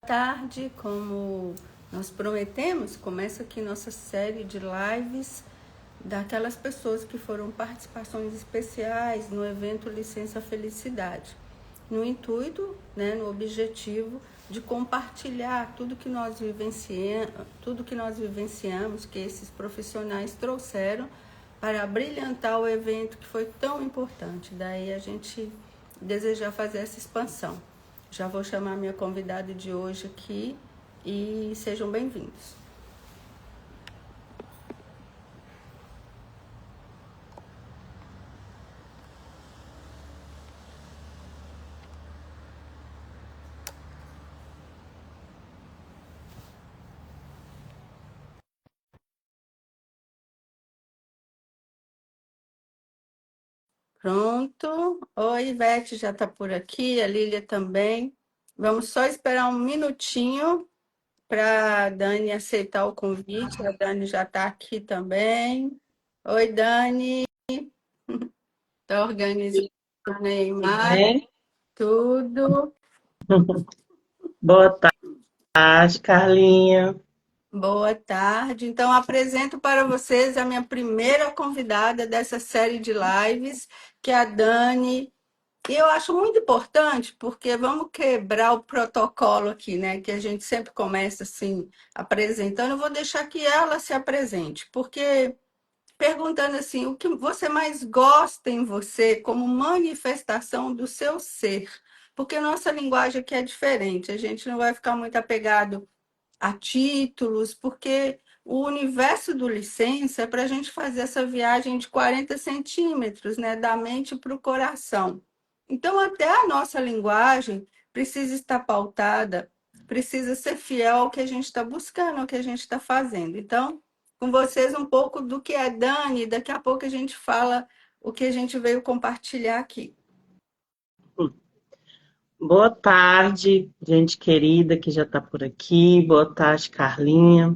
Tarde, como nós prometemos, começa aqui nossa série de lives daquelas pessoas que foram participações especiais no evento Licença Felicidade, no intuito, no objetivo de compartilhar tudo que nós vivenciamos, que esses profissionais trouxeram para brilhantar o evento que foi tão importante. Daí a gente desejar fazer essa expansão. Já vou chamar minha convidada de hoje aqui e sejam bem-vindos. Pronto. Oi, Ivete já está por aqui, a Lília também. Vamos só esperar um minutinho para a Dani aceitar o convite. A Dani já está aqui também. Oi, Dani. Está organizando a imagem, tudo. Boa tarde, Carlinha. Boa tarde. Então, apresento para vocês a minha primeira convidada dessa série de lives, que é a Dani. E eu acho muito importante, porque vamos quebrar o protocolo aqui, que a gente sempre começa assim, apresentando. Eu vou deixar que ela se apresente, porque perguntando assim, o que você mais gosta em você como manifestação do seu ser? Porque nossa linguagem aqui é diferente, a gente não vai ficar muito apegado a títulos, porque o universo do licença é para a gente fazer essa viagem de 40 centímetros, da mente para o coração. Então, até a nossa linguagem precisa estar pautada, precisa ser fiel ao que a gente está buscando, ao que a gente está fazendo. Então, com vocês um pouco do que é Dani, daqui a pouco a gente fala o que a gente veio compartilhar aqui. Boa tarde, gente querida que já está por aqui. Boa tarde, Carlinha.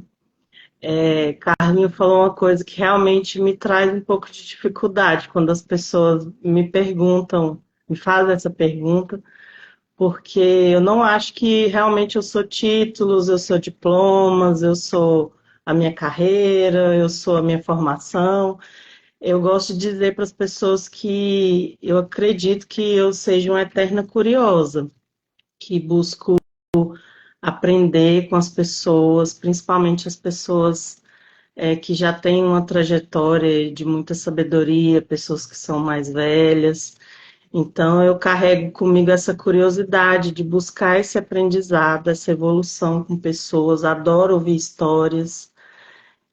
Carlinha falou uma coisa que realmente me traz um pouco de dificuldade quando as pessoas me perguntam, me fazem essa pergunta, porque eu não acho que realmente eu sou títulos, eu sou diplomas, eu sou a minha carreira, eu sou a minha formação. Eu gosto de dizer para as pessoas que eu acredito que eu seja uma eterna curiosa, que busco aprender com as pessoas, principalmente as pessoas que já têm uma trajetória de muita sabedoria, pessoas que são mais velhas. Então, eu carrego comigo essa curiosidade de buscar esse aprendizado, essa evolução com pessoas. Adoro ouvir histórias.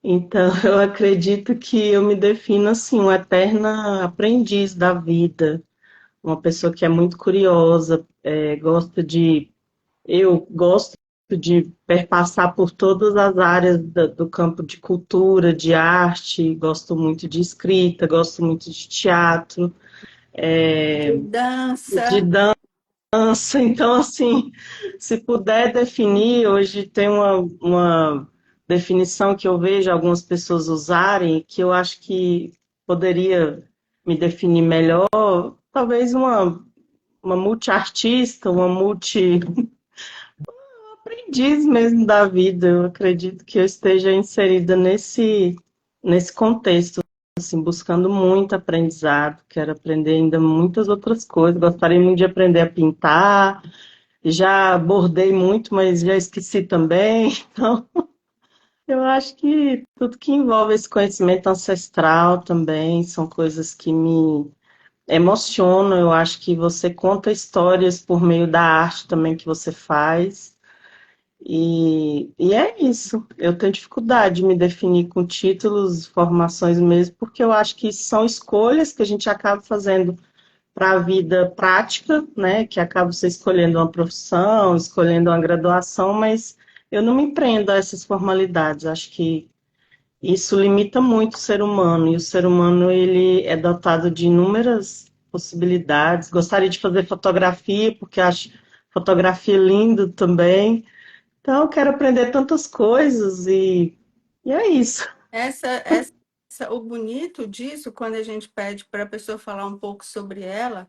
Então, eu acredito que eu me defino assim, uma eterna aprendiz da vida, uma pessoa que é muito curiosa, eu gosto de perpassar por todas as áreas do campo de cultura, de arte, gosto muito de escrita, gosto muito de teatro, De dança. de dança. Então, assim, se puder definir, hoje tem uma definição que eu vejo algumas pessoas usarem, que eu acho que poderia me definir melhor, talvez uma multiartista, uma multi aprendiz mesmo da vida. Eu acredito que eu esteja inserida nesse contexto, assim, buscando muito aprendizado. Quero aprender ainda muitas outras coisas. Gostaria muito de aprender a pintar. Já bordei muito, mas já esqueci também. Então, eu acho que tudo que envolve esse conhecimento ancestral também são coisas que me emocionam. Eu acho que você conta histórias por meio da arte também que você faz. E é isso. Eu tenho dificuldade de me definir com títulos, formações mesmo, porque eu acho que são escolhas que a gente acaba fazendo para a vida prática, né? Que acaba você escolhendo uma profissão, escolhendo uma graduação, mas eu não me prendo a essas formalidades. Acho que isso limita muito o ser humano, e o ser humano ele é dotado de inúmeras possibilidades. Gostaria de fazer fotografia, porque acho fotografia lindo também. Então, eu quero aprender tantas coisas e é isso. O bonito disso, quando a gente pede para a pessoa falar um pouco sobre ela,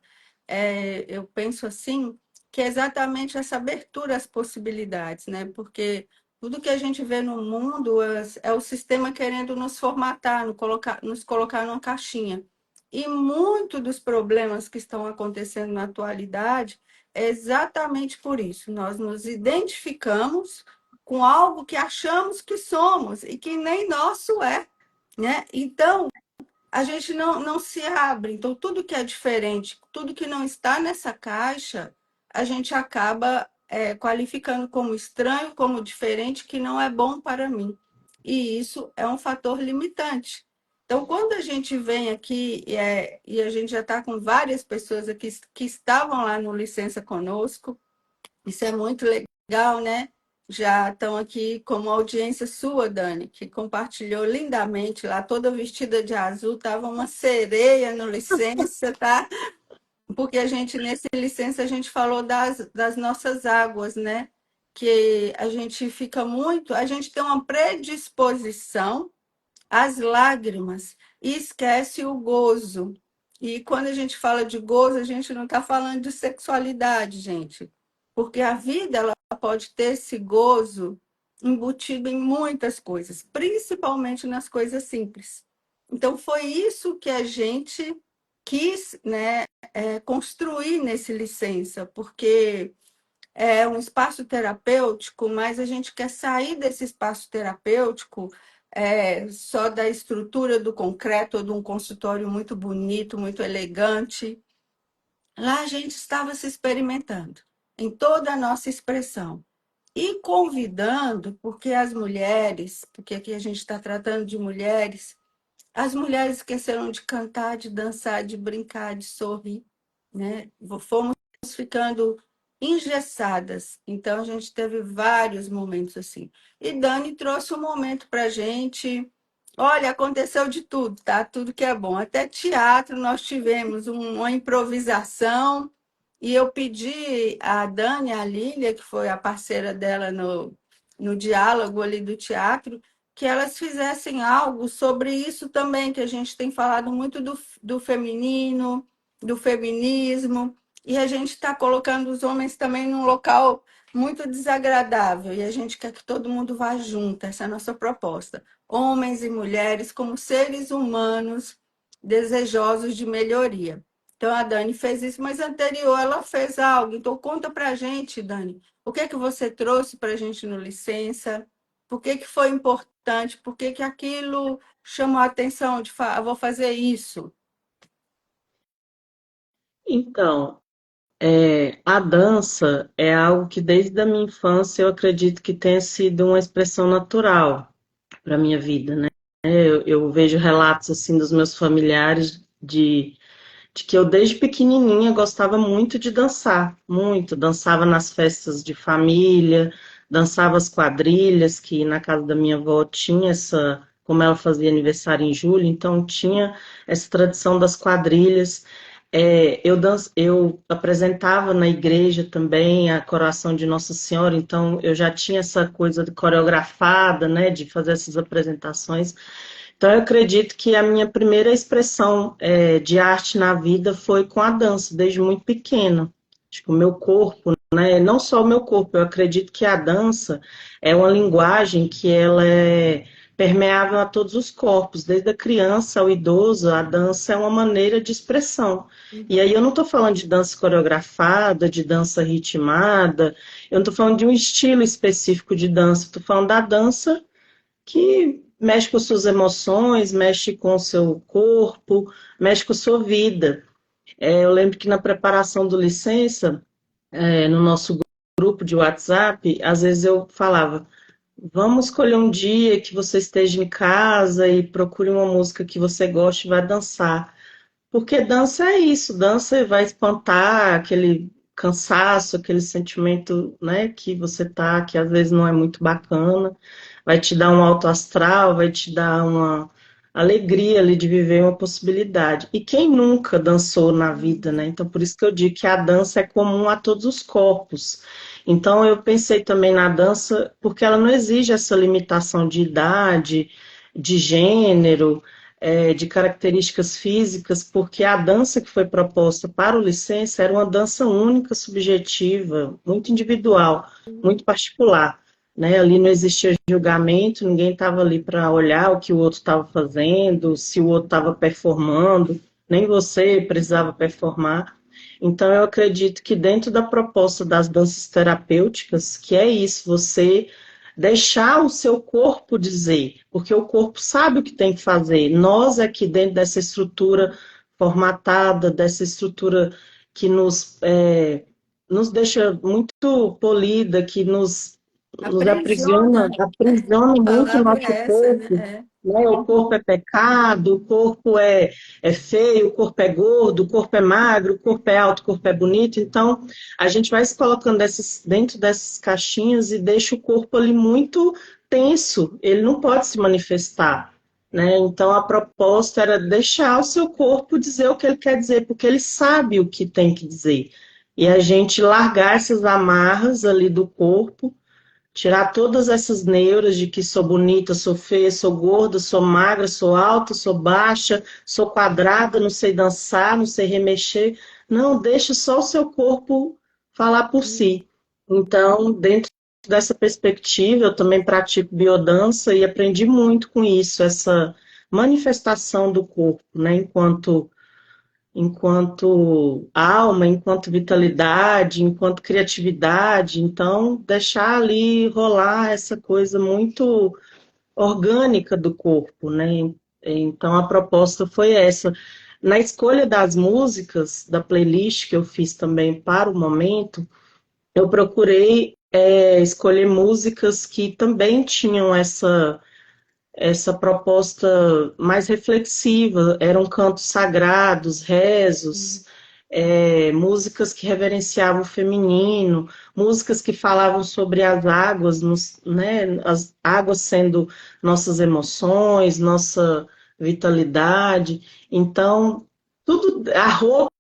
eu penso assim, que é exatamente essa abertura às possibilidades, né? Porque tudo que a gente vê no mundo é o sistema querendo nos formatar, nos colocar numa caixinha. E muito dos problemas que estão acontecendo na atualidade é exatamente por isso. Nós nos identificamos com algo que achamos que somos e que nem nosso é, né? Então, a gente não se abre. Então, tudo que é diferente, tudo que não está nessa caixa, a gente acaba qualificando como estranho, como diferente, que não é bom para mim. E isso é um fator limitante. Então, quando a gente vem aqui e a gente já está com várias pessoas aqui que estavam lá no Licença Conosco, isso é muito legal, né? Já estão aqui como audiência sua, Dani, que compartilhou lindamente lá, toda vestida de azul, estava uma sereia no licença, tá? Porque a gente, nesse licença, a gente falou das nossas águas, né? Que a gente fica muito, a gente tem uma predisposição as lágrimas e esquece o gozo. E quando a gente fala de gozo, a gente não está falando de sexualidade, gente, porque a vida ela pode ter esse gozo embutido em muitas coisas, principalmente nas coisas simples. Então, foi isso que a gente quis, né, construir nesse licença, porque é um espaço terapêutico, mas a gente quer sair desse espaço terapêutico só da estrutura do concreto ou de um consultório muito bonito, muito elegante. Lá a gente estava se experimentando em toda a nossa expressão e convidando, porque as mulheres, porque aqui a gente está tratando de mulheres, as mulheres esqueceram de cantar, de dançar, de brincar, de sorrir, né? Fomos ficando engessadas. Então, a gente teve vários momentos assim. E Dani trouxe um momento para a gente. Olha, aconteceu de tudo, tá? Tudo que é bom. Até teatro nós tivemos uma improvisação. E eu pedi a Dani, a Lília, que foi a parceira dela no diálogo ali do teatro, que elas fizessem algo sobre isso também, que a gente tem falado muito do feminino, do feminismo, e a gente está colocando os homens também num local muito desagradável, e a gente quer que todo mundo vá junto, essa é a nossa proposta. Homens e mulheres como seres humanos desejosos de melhoria. Então, a Dani fez isso, mas anterior ela fez algo. Então, conta para a gente, Dani, o que é que você trouxe para a gente no Licença? Por que que foi importante? Por que que aquilo chamou a atenção de vou fazer isso? Então, a dança é algo que desde a minha infância eu acredito que tenha sido uma expressão natural para a minha vida, né? Eu vejo relatos assim dos meus familiares de que eu desde pequenininha gostava muito de dançar, muito. Dançava nas festas de família, dançava as quadrilhas, que na casa da minha avó tinha essa, como ela fazia aniversário em julho, então tinha essa tradição das quadrilhas. Eu apresentava na igreja também a coroação de Nossa Senhora, então eu já tinha essa coisa coreografada, né, de fazer essas apresentações. Então, eu acredito que a minha primeira expressão de arte na vida foi com a dança, desde muito pequena. Acho que o meu corpo, né? Não só o meu corpo, eu acredito que a dança é uma linguagem que ela é permeável a todos os corpos, desde a criança ao idoso, a dança é uma maneira de expressão. E aí eu não estou falando de dança coreografada, de dança ritmada, eu não estou falando de um estilo específico de dança, estou falando da dança que mexe com suas emoções, mexe com o seu corpo, mexe com a sua vida. Eu lembro que na preparação do licença, no nosso grupo de WhatsApp, às vezes eu falava, vamos escolher um dia que você esteja em casa e procure uma música que você goste e vai dançar. Porque dança é isso, dança vai espantar aquele cansaço, aquele sentimento, né, que você tá, que às vezes não é muito bacana, vai te dar um alto astral, vai te dar uma alegria ali de viver uma possibilidade. E quem nunca dançou na vida, né? Então por isso que eu digo que a dança é comum a todos os corpos. Então eu pensei também na dança porque ela não exige essa limitação de idade, de gênero, de características físicas, porque a dança que foi proposta para o licença era uma dança única, subjetiva, muito individual, muito particular. Né? Ali não existia julgamento, ninguém estava ali para olhar o que o outro estava fazendo, se o outro estava performando, nem você precisava performar. Então, eu acredito que dentro da proposta das danças terapêuticas, que é isso, você deixar o seu corpo dizer, porque o corpo sabe o que tem que fazer. Nós aqui dentro dessa estrutura formatada, dessa estrutura que nos deixa muito polida, que nos Aprisiona, né? aprisiona A muito o palavra nosso é essa, corpo. né? Né? O corpo é pecado, o corpo é feio, o corpo é gordo, o corpo é magro, o corpo é alto, o corpo é bonito. Então, a gente vai se colocando dentro dessas caixinhas e deixa o corpo ali muito tenso, ele não pode se manifestar. Né? Então, a proposta era deixar o seu corpo dizer o que ele quer dizer, porque ele sabe o que tem que dizer. E a gente largar essas amarras ali do corpo, tirar todas essas neuras de que sou bonita, sou feia, sou gorda, sou magra, sou alta, sou baixa, sou quadrada, não sei dançar, não sei remexer. Não, deixa só o seu corpo falar por si. Então, dentro dessa perspectiva, eu também pratico biodança e aprendi muito com isso, essa manifestação do corpo, né, enquanto alma, enquanto vitalidade, enquanto criatividade. Então, deixar ali rolar essa coisa muito orgânica do corpo, né? Então, a proposta foi essa. Na escolha das músicas, da playlist que eu fiz também para o momento, eu procurei escolher músicas que também tinham essa proposta mais reflexiva, eram cantos sagrados, rezos, músicas que reverenciavam o feminino, músicas que falavam sobre as águas, né, as águas sendo nossas emoções, nossa vitalidade. Então, tudo, a roupa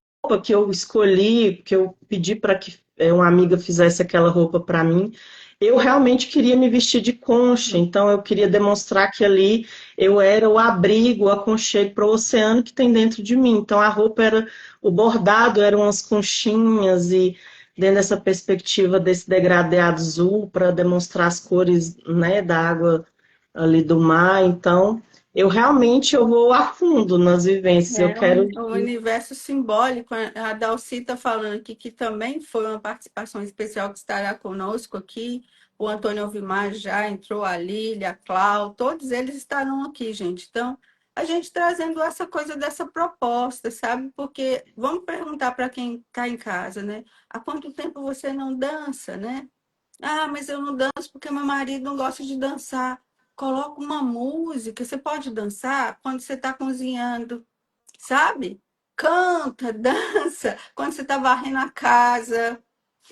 que eu escolhi, que eu pedi para que uma amiga fizesse aquela roupa para mim, eu realmente queria me vestir de concha, então eu queria demonstrar que ali eu era o abrigo, o aconchego para o oceano que tem dentro de mim. Então a roupa era, o bordado eram umas conchinhas e dentro dessa perspectiva desse degradê azul para demonstrar as cores, né, da água ali do mar. Então eu realmente eu vou a fundo nas vivências. Eu É quero um universo simbólico. A Dalci está falando aqui que também foi uma participação especial que estará conosco aqui. O Antônio Alvimar já entrou, a Lília, a Clau, todos eles estarão aqui, gente. Então, a gente trazendo essa coisa dessa proposta, sabe? Porque vamos perguntar para quem está em casa, né? Há quanto tempo você não dança, né? Ah, mas eu não danço porque meu marido não gosta de dançar. Coloca uma música. Você pode dançar quando você está cozinhando, sabe? Canta, dança, quando você está varrendo a casa.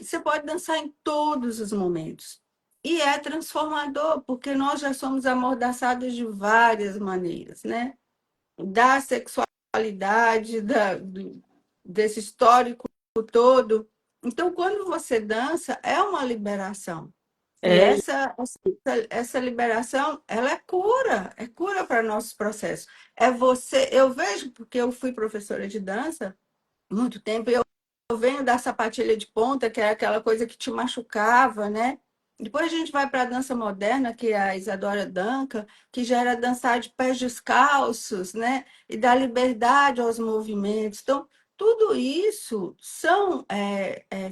Você pode dançar em todos os momentos. E é transformador, porque nós já somos amordaçados de várias maneiras, né? Da sexualidade, desse histórico todo. Então, quando você dança, é uma liberação. E é, essa liberação, ela é cura para nossos processos. É você, eu vejo, porque eu fui professora de dança muito tempo, e eu venho da sapatilha de ponta, que é aquela coisa que te machucava, né? Depois a gente vai para a dança moderna, que é a Isadora Duncan, que já era dançar de pés descalços, né? E dá liberdade aos movimentos. Então, tudo isso são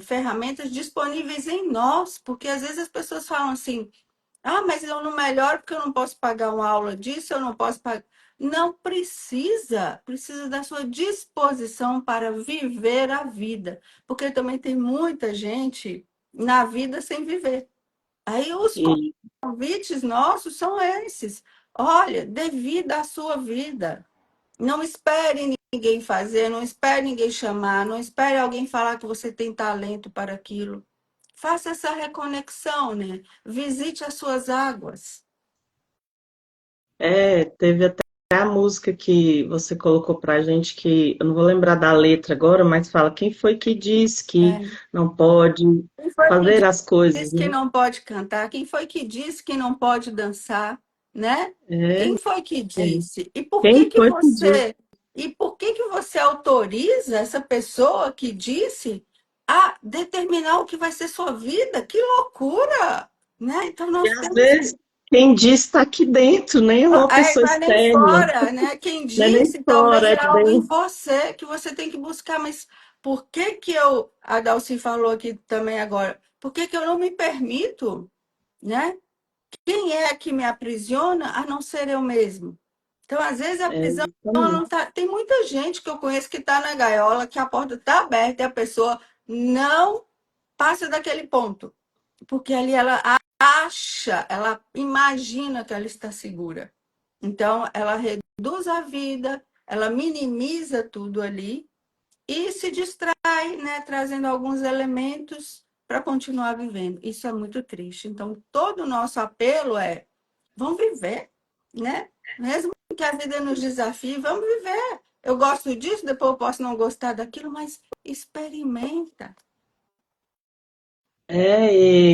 ferramentas disponíveis em nós, porque às vezes as pessoas falam assim, ah, mas eu não melhoro porque eu não posso pagar uma aula disso, eu não posso pagar. Não precisa, precisa da sua disposição para viver a vida, porque também tem muita gente na vida sem viver. Aí os e convites nossos são esses. Olha, dê vida à sua vida. Não espere ninguém fazer, não espere ninguém chamar, não espere alguém falar que você tem talento para aquilo. Faça essa reconexão, né? Visite as suas águas. teve até a música que você colocou pra gente, que eu não vou lembrar da letra agora, mas fala, quem foi que disse que É. não pode Quem foi que fazer as coisas, disse que né? não pode cantar? Quem foi que disse que não pode dançar? né? É, Quem foi que é. disse? E por que Quem que foi que disse? você autoriza essa pessoa que disse a determinar o que vai ser sua vida? Que loucura, né? Então E nós às temos vezes, quem disse está aqui dentro, nem uma aí pessoa vai nem externa, fora, né? Quem não é nem disse, talvez fora, é é algo em dentro. você que você tem que buscar, mas por que que a Dalci falou aqui também agora, por que que eu não me permito, né? Quem é que me aprisiona a não ser eu mesmo? Então, às vezes, a É, prisão não exatamente. tá. Tem muita gente que eu conheço que está na gaiola, que a porta está aberta e a pessoa não passa daquele ponto. Porque ali ela acha, ela imagina que ela está segura. Então, ela reduz a vida, ela minimiza tudo ali e se distrai, né, trazendo alguns elementos para continuar vivendo. Isso é muito triste. Então, todo o nosso apelo é: vamos viver, né? Mesmo que a vida nos desafie, vamos viver. Eu gosto disso, depois eu posso não gostar daquilo, mas experimenta. É,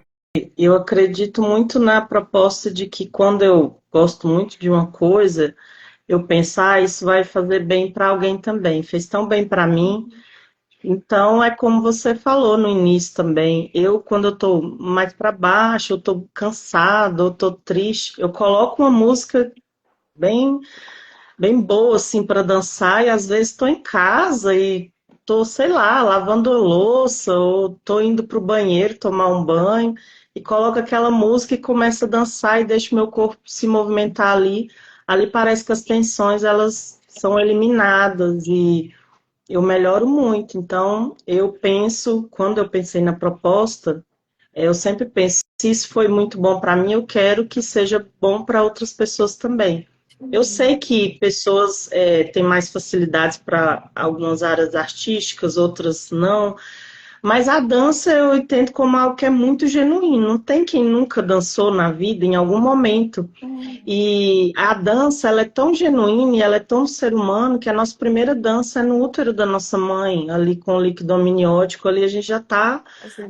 eu acredito muito na proposta de que quando eu gosto muito de uma coisa, eu penso, ah, isso vai fazer bem para alguém também. Fez tão bem para mim. Então, é como você falou no início também. Eu, quando eu tô mais para baixo, eu tô cansado, eu tô triste, eu coloco uma música bem bem boa assim para dançar e às vezes estou em casa e tô, sei lá, lavando a louça ou tô indo pro banheiro tomar um banho e coloco aquela música e começo a dançar e deixo meu corpo se movimentar ali. Ali parece que as tensões elas são eliminadas e eu melhoro muito. Então, eu penso, quando eu pensei na proposta, eu sempre penso, se isso foi muito bom para mim, eu quero que seja bom para outras pessoas também. Eu sei que pessoas têm mais facilidades para algumas áreas artísticas, outras não, mas a dança eu entendo como algo que é muito genuíno. Não tem quem nunca dançou na vida em algum momento. E a dança, ela é tão genuína e ela é tão ser humano que a nossa primeira dança é no útero da nossa mãe, ali com o líquido amniótico, ali a gente já está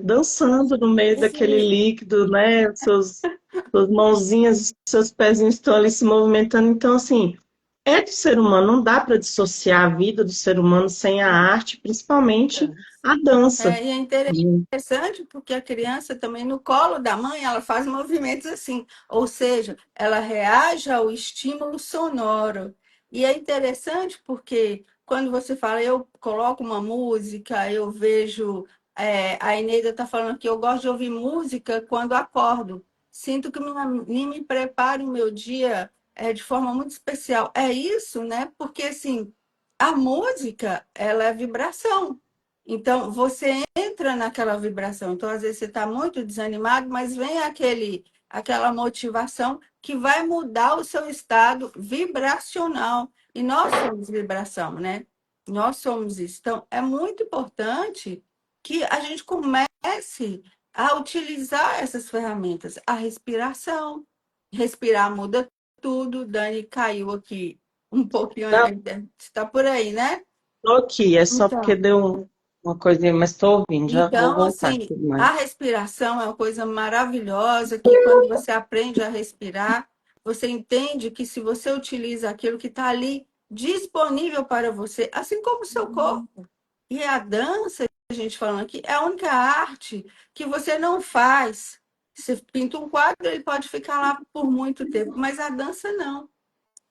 dançando no meio daquele E, líquido, né? Suas mãozinhas, seus pezinhos estão ali se movimentando. Então, assim, é do ser humano, não dá para dissociar a vida do ser humano sem a arte, principalmente a dança. e é interessante porque a criança também no colo da mãe ela faz movimentos assim, ou seja, ela reage ao estímulo sonoro. E é interessante porque quando você fala, eu coloco uma música, eu vejo, a Eneida está falando que eu gosto de ouvir música quando acordo. Sinto que me prepara o meu dia de forma muito especial. É isso, né? Porque assim, a música, ela é vibração. Então, você entra naquela vibração. Então, às vezes, você está muito desanimado, mas vem aquela motivação que vai mudar o seu estado vibracional. E nós somos vibração, né? Nós somos isso. Então, é muito importante que a gente comece a utilizar essas ferramentas. A respiração. Respirar muda tudo. Dani caiu aqui um pouquinho. Não, Está por aí, né? tô aqui, é só porque Então. deu uma coisinha, mas estou ouvindo, já vou Então, voltar assim, aqui mais. a respiração é uma coisa maravilhosa que quando você aprende a respirar, você entende que se você utiliza aquilo que está ali disponível para você, assim como o seu corpo. E a dança, a gente falando aqui, é a única arte que você não faz. Você pinta um quadro, ele pode ficar lá por muito tempo, mas a dança não.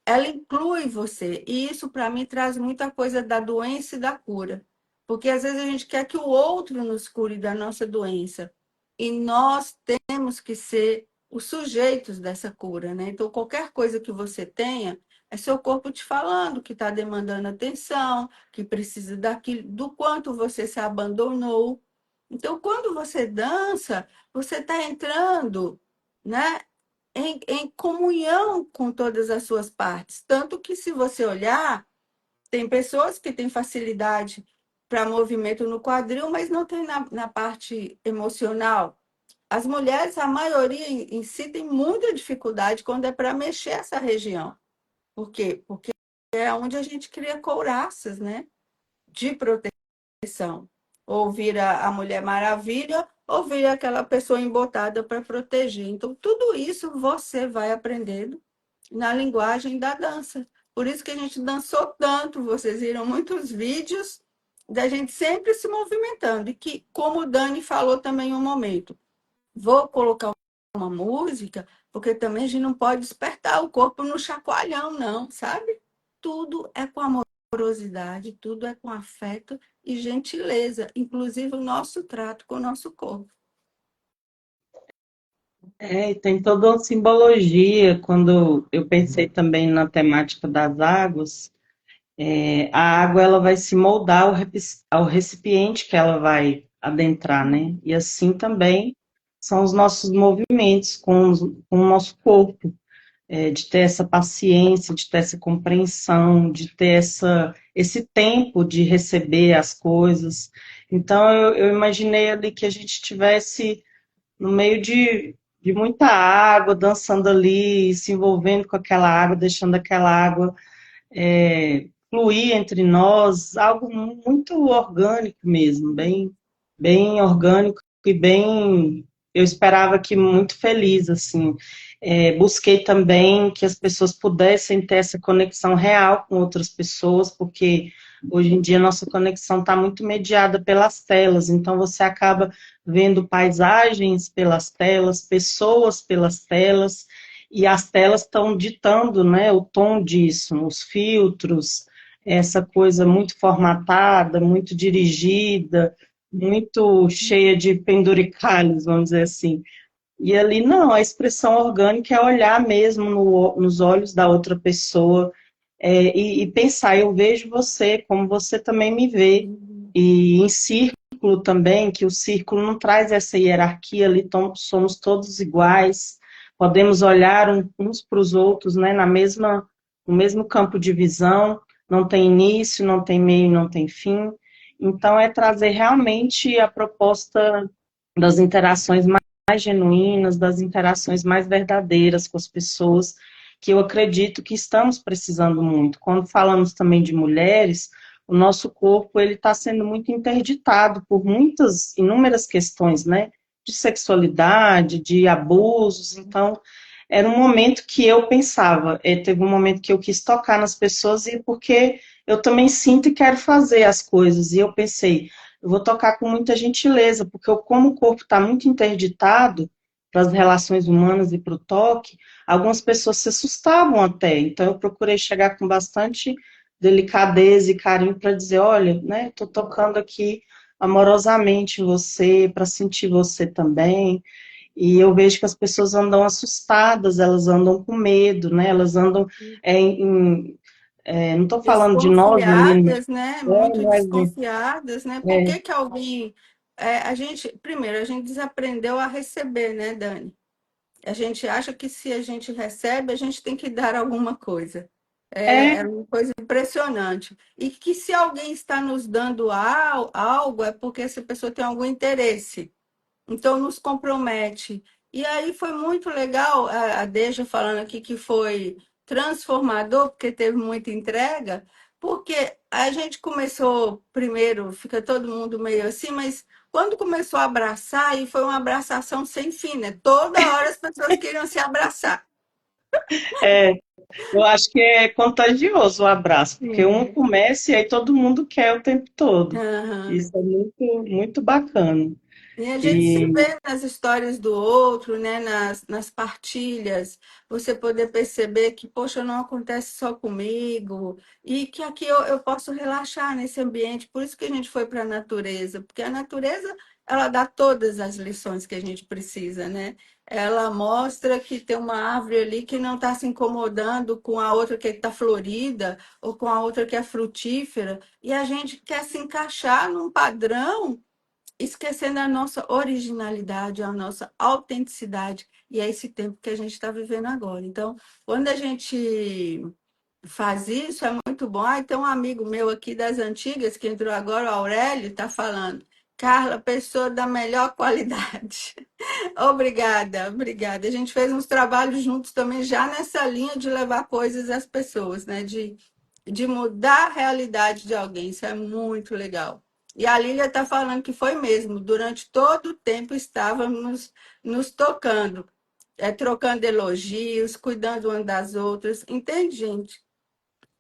Ela inclui você. E isso, para mim, traz muita coisa da doença e da cura. Porque às vezes a gente quer que o outro nos cure da nossa doença. E nós temos que ser os sujeitos dessa cura, né? Então, qualquer coisa que você tenha, é seu corpo te falando que está demandando atenção, que precisa daquilo, do quanto você se abandonou. Então, quando você dança, você está entrando, né, em comunhão com todas as suas partes. Tanto que, se você olhar, tem pessoas que têm facilidade para movimento no quadril, mas não tem na parte emocional. As mulheres, a maioria em si, tem muita dificuldade quando é para mexer essa região. Por quê? Porque é onde a gente cria couraças, né? De proteção. Ou vira a Mulher Maravilha, ou vira aquela pessoa embotada para proteger. Então, tudo isso você vai aprendendo na linguagem da dança. Por isso que a gente dançou tanto, vocês viram muitos vídeos da gente sempre se movimentando. E que, como o Dani falou também em um momento, vou colocar uma música, porque também a gente não pode despertar o corpo no chacoalhão, não, sabe? Tudo é com amorosidade, tudo é com afeto e gentileza, inclusive o nosso trato com o nosso corpo. É, e tem toda uma simbologia. Quando eu pensei também na temática das águas, a água ela vai se moldar ao recipiente que ela vai adentrar, né? E assim também são os nossos movimentos com o nosso corpo, de ter essa paciência, de ter essa compreensão, de ter esse tempo de receber as coisas. Então eu imaginei ali que a gente tivesse no meio de muita água, dançando ali, se envolvendo com aquela água, deixando aquela água fluir entre nós, algo muito orgânico mesmo, bem orgânico e bem, eu esperava que muito feliz, assim. Busquei também que as pessoas pudessem ter essa conexão real com outras pessoas, porque hoje em dia nossa conexão está muito mediada pelas telas, então você acaba vendo paisagens pelas telas, pessoas pelas telas, e as telas estão ditando, né, o tom disso, os filtros, essa coisa muito formatada, muito dirigida, muito cheia de penduricalhos, vamos dizer assim. E ali não, a expressão orgânica é olhar mesmo nos olhos da outra pessoa, e pensar, eu vejo você como você também me vê. E em círculo também, que o círculo não traz essa hierarquia ali, então somos todos iguais, podemos olhar uns para os outros, né, no mesmo campo de visão, não tem início, não tem meio, não tem fim. Então é trazer realmente a proposta das interações mais genuínas, das interações mais verdadeiras com as pessoas, que eu acredito que estamos precisando muito. Quando falamos também de mulheres, o nosso corpo ele está sendo muito interditado por muitas, inúmeras questões, né? De sexualidade, de abusos. Então, era um momento que eu pensava, teve um momento que eu quis tocar nas pessoas e porque eu também sinto e quero fazer as coisas. E eu pensei, eu vou tocar com muita gentileza, porque como o corpo está muito interditado para as relações humanas e para o toque, algumas pessoas se assustavam até. Então eu procurei chegar com bastante delicadeza e carinho para dizer, olha, né, estou tocando aqui amorosamente em você, para sentir você também. E eu vejo que as pessoas andam assustadas, elas andam com medo, né? Elas andam não estou falando de nós, meninas, Desconfiadas, né? Muito mas desconfiadas, né? Por é, que que alguém... a gente, primeiro, a gente desaprendeu a receber, né, Dani? A gente acha que se a gente recebe, a gente tem que dar alguma coisa. é, É uma coisa impressionante. E que se alguém está nos dando algo, é porque essa pessoa tem algum interesse. Então, nos compromete. E aí foi muito legal a Deja falando aqui que foi transformador, porque teve muita entrega, porque a gente começou, primeiro, fica todo mundo meio assim, mas quando começou a abraçar, e foi uma abraçação sem fim, né? Toda hora as pessoas queriam se abraçar. é, eu acho que é contagioso o abraço, porque um Sim. começa e aí todo mundo quer o tempo todo. Aham. Isso é muito bacana. E a gente se E vê nas histórias do outro, né? Nas partilhas, você poder perceber que, poxa, não acontece só comigo, e que aqui eu posso relaxar nesse ambiente. Por isso que a gente foi para a natureza, porque a natureza, ela dá todas as lições que a gente precisa, né? Ela mostra que tem uma árvore ali que não está se incomodando com a outra que está florida, ou com a outra que é frutífera, e a gente quer se encaixar num padrão esquecendo a nossa originalidade, a nossa autenticidade, e é esse tempo que a gente está vivendo agora. Então, quando a gente faz isso, é muito bom. Ah, tem um amigo meu aqui das antigas, que entrou agora, o Aurélio, está falando. Carla, pessoa da melhor qualidade. Obrigada, obrigada. A gente fez uns trabalhos juntos também, já nessa linha de levar coisas às pessoas, né? De mudar a realidade de alguém. Isso é muito legal. E a Lília está falando que foi mesmo, durante todo o tempo estava nos tocando. trocando elogios, cuidando uma das outras. Entende, gente?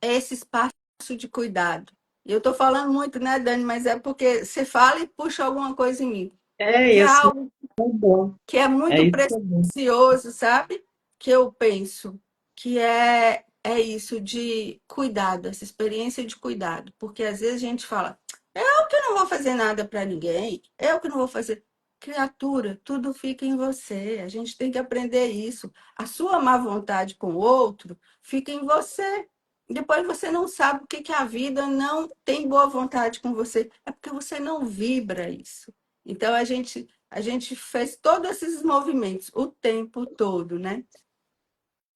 É esse espaço de cuidado. E eu estou falando muito, né, Dani? Mas é porque você fala e puxa alguma coisa em mim. É, Que e é assim, algo é bom. que é É muito isso que é bom. precioso, sabe? Que eu penso que é isso de cuidado, essa experiência de cuidado. Porque às vezes a gente fala, eu que não vou fazer nada para ninguém, eu que não vou fazer. Criatura, tudo fica em você. A gente tem que aprender isso. A sua má vontade com o outro fica em você. Depois você não sabe o que que a vida não tem boa vontade com você. É porque você não vibra isso. Então a gente fez todos esses movimentos o tempo todo, né?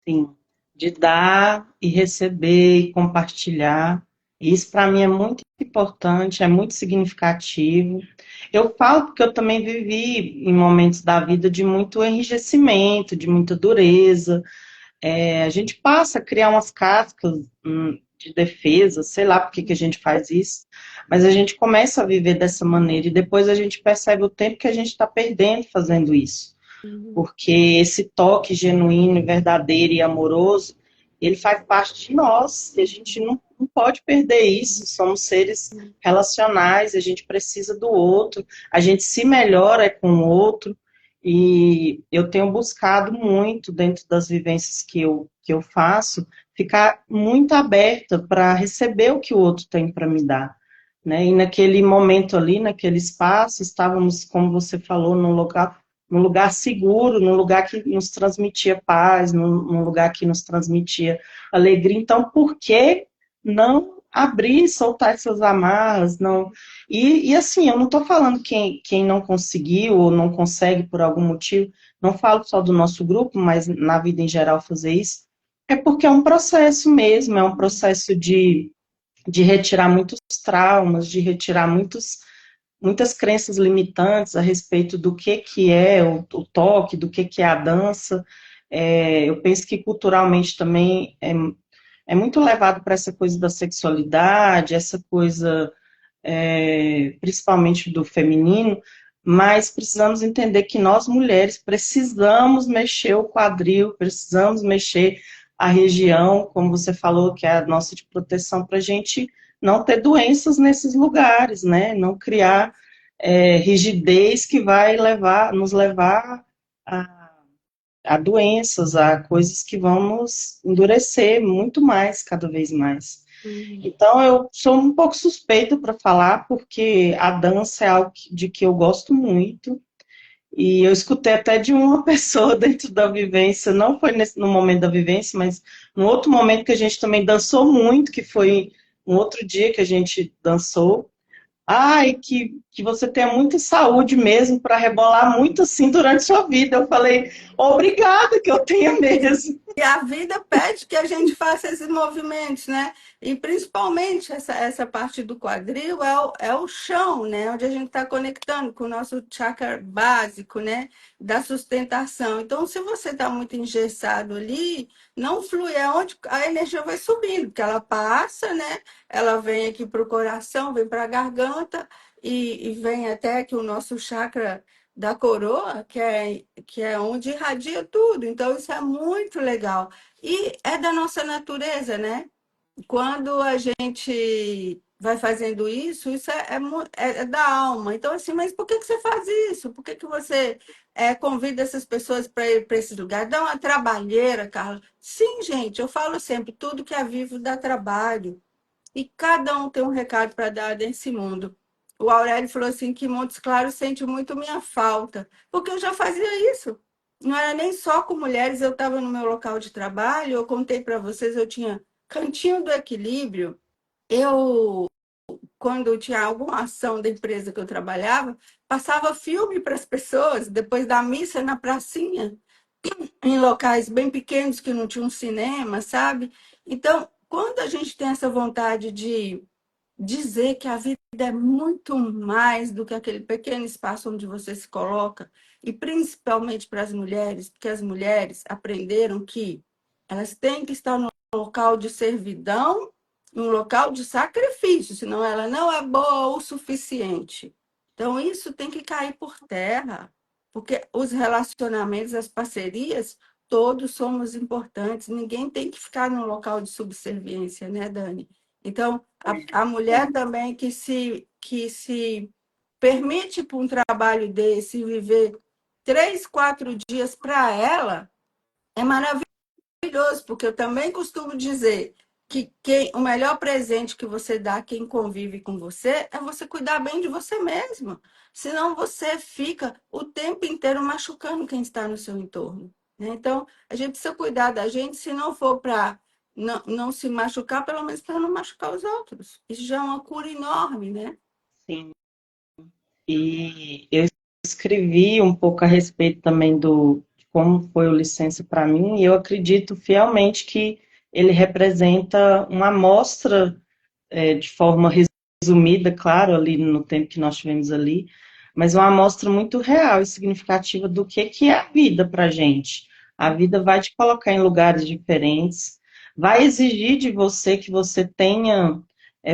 Sim, de dar e receber e compartilhar. Isso para mim é muito importante, é muito significativo. Eu falo porque eu também vivi em momentos da vida de muito enrijecimento, de muita dureza. A gente passa a criar umas cascas de defesa, sei lá por que que a gente faz isso, mas a gente começa a viver dessa maneira e depois a gente percebe o tempo que a gente está perdendo fazendo isso, porque esse toque genuíno, verdadeiro e amoroso, ele faz parte de nós, e a gente não pode perder isso, somos seres relacionais, a gente precisa do outro, a gente se melhora com o outro, e eu tenho buscado muito, dentro das vivências que eu faço, ficar muito aberta para receber o que o outro tem para me dar. Né? E naquele momento ali, naquele espaço, estávamos, como você falou, num lugar seguro, num lugar que nos transmitia paz, num lugar que nos transmitia alegria. Então, por que não abrir, soltar essas amarras? Não... E assim, eu não estou falando quem não conseguiu ou não consegue por algum motivo, não falo só do nosso grupo, mas na vida em geral fazer isso, é porque é um processo mesmo, é um processo de retirar muitos traumas, de retirar muitas crenças limitantes a respeito do que é o toque, do que é a dança. Eu penso que culturalmente também é muito levado para essa coisa da sexualidade, essa coisa principalmente do feminino, mas precisamos entender que nós mulheres precisamos mexer o quadril, precisamos mexer a região, como você falou, que é a nossa de proteção, para a gente não ter doenças nesses lugares, né? Não criar rigidez que vai nos levar a, a doenças, a coisas que vão nos endurecer muito mais, cada vez mais. Uhum. Então, eu sou um pouco suspeita para falar, porque a dança é algo de que eu gosto muito. E eu escutei até de uma pessoa dentro da vivência, não foi no momento da vivência, mas num outro momento que a gente também dançou muito, que foi um outro dia que a gente dançou. Ai, que você tenha muita saúde mesmo para rebolar muito assim durante a sua vida. Eu falei, obrigada que eu tenha mesmo. E a vida pede que a gente faça esses movimentos, né? E principalmente essa parte do quadril é o chão, né? Onde a gente está conectando com o nosso chakra básico, né? Da sustentação. Então, se você está muito engessado ali, não flui, é onde a energia vai subindo, porque ela passa, né? Ela vem aqui para o coração, vem para a garganta e vem até que o nosso chakra da coroa, que é onde irradia tudo. Então, isso é muito legal. E é da nossa natureza, né? Quando a gente vai fazendo isso, isso é da alma. Então, assim, mas por que que você faz isso? Por que que você convida essas pessoas para ir para esses lugares? Dá uma trabalheira, Carla. Sim, gente, eu falo sempre, tudo que é vivo dá trabalho. E cada um tem um recado para dar nesse mundo. O Aurélio falou assim que Montes Claros sente muito minha falta, porque eu já fazia isso. Não era nem só com mulheres, eu estava no meu local de trabalho, eu contei para vocês, eu tinha Cantinho do Equilíbrio. Eu, quando tinha alguma ação da empresa que eu trabalhava, passava filme para as pessoas, depois da missa na pracinha, em locais bem pequenos que não tinham cinema, sabe? Então, quando a gente tem essa vontade de dizer que a vida é muito mais do que aquele pequeno espaço onde você se coloca, e principalmente para as mulheres, porque as mulheres aprenderam que elas têm que estar num local de servidão, num local de sacrifício, senão ela não é boa o suficiente. Então, isso tem que cair por terra. porque os relacionamentos, as parcerias, todos somos importantes, ninguém tem que ficar num local de subserviência, né, Dani? Então, a mulher também que se permite para um trabalho desse viver 3, 4 dias para ela, é maravilhoso, porque eu também costumo dizer que o melhor presente que você dá a quem convive com você é você cuidar bem de você mesmo. Senão você fica o tempo inteiro machucando quem está no seu entorno, né? Então, a gente precisa cuidar da gente, se não for para não se machucar, pelo menos para não machucar os outros. Isso já é uma cura enorme, né? Sim. E eu escrevi um pouco a respeito também de como foi o Licença para mim, e eu acredito fielmente que ele representa uma amostra, de forma resumida, claro, ali no tempo que nós tivemos ali, mas uma amostra muito real e significativa do que é a vida para a gente. A vida vai te colocar em lugares diferentes, vai exigir de você que você tenha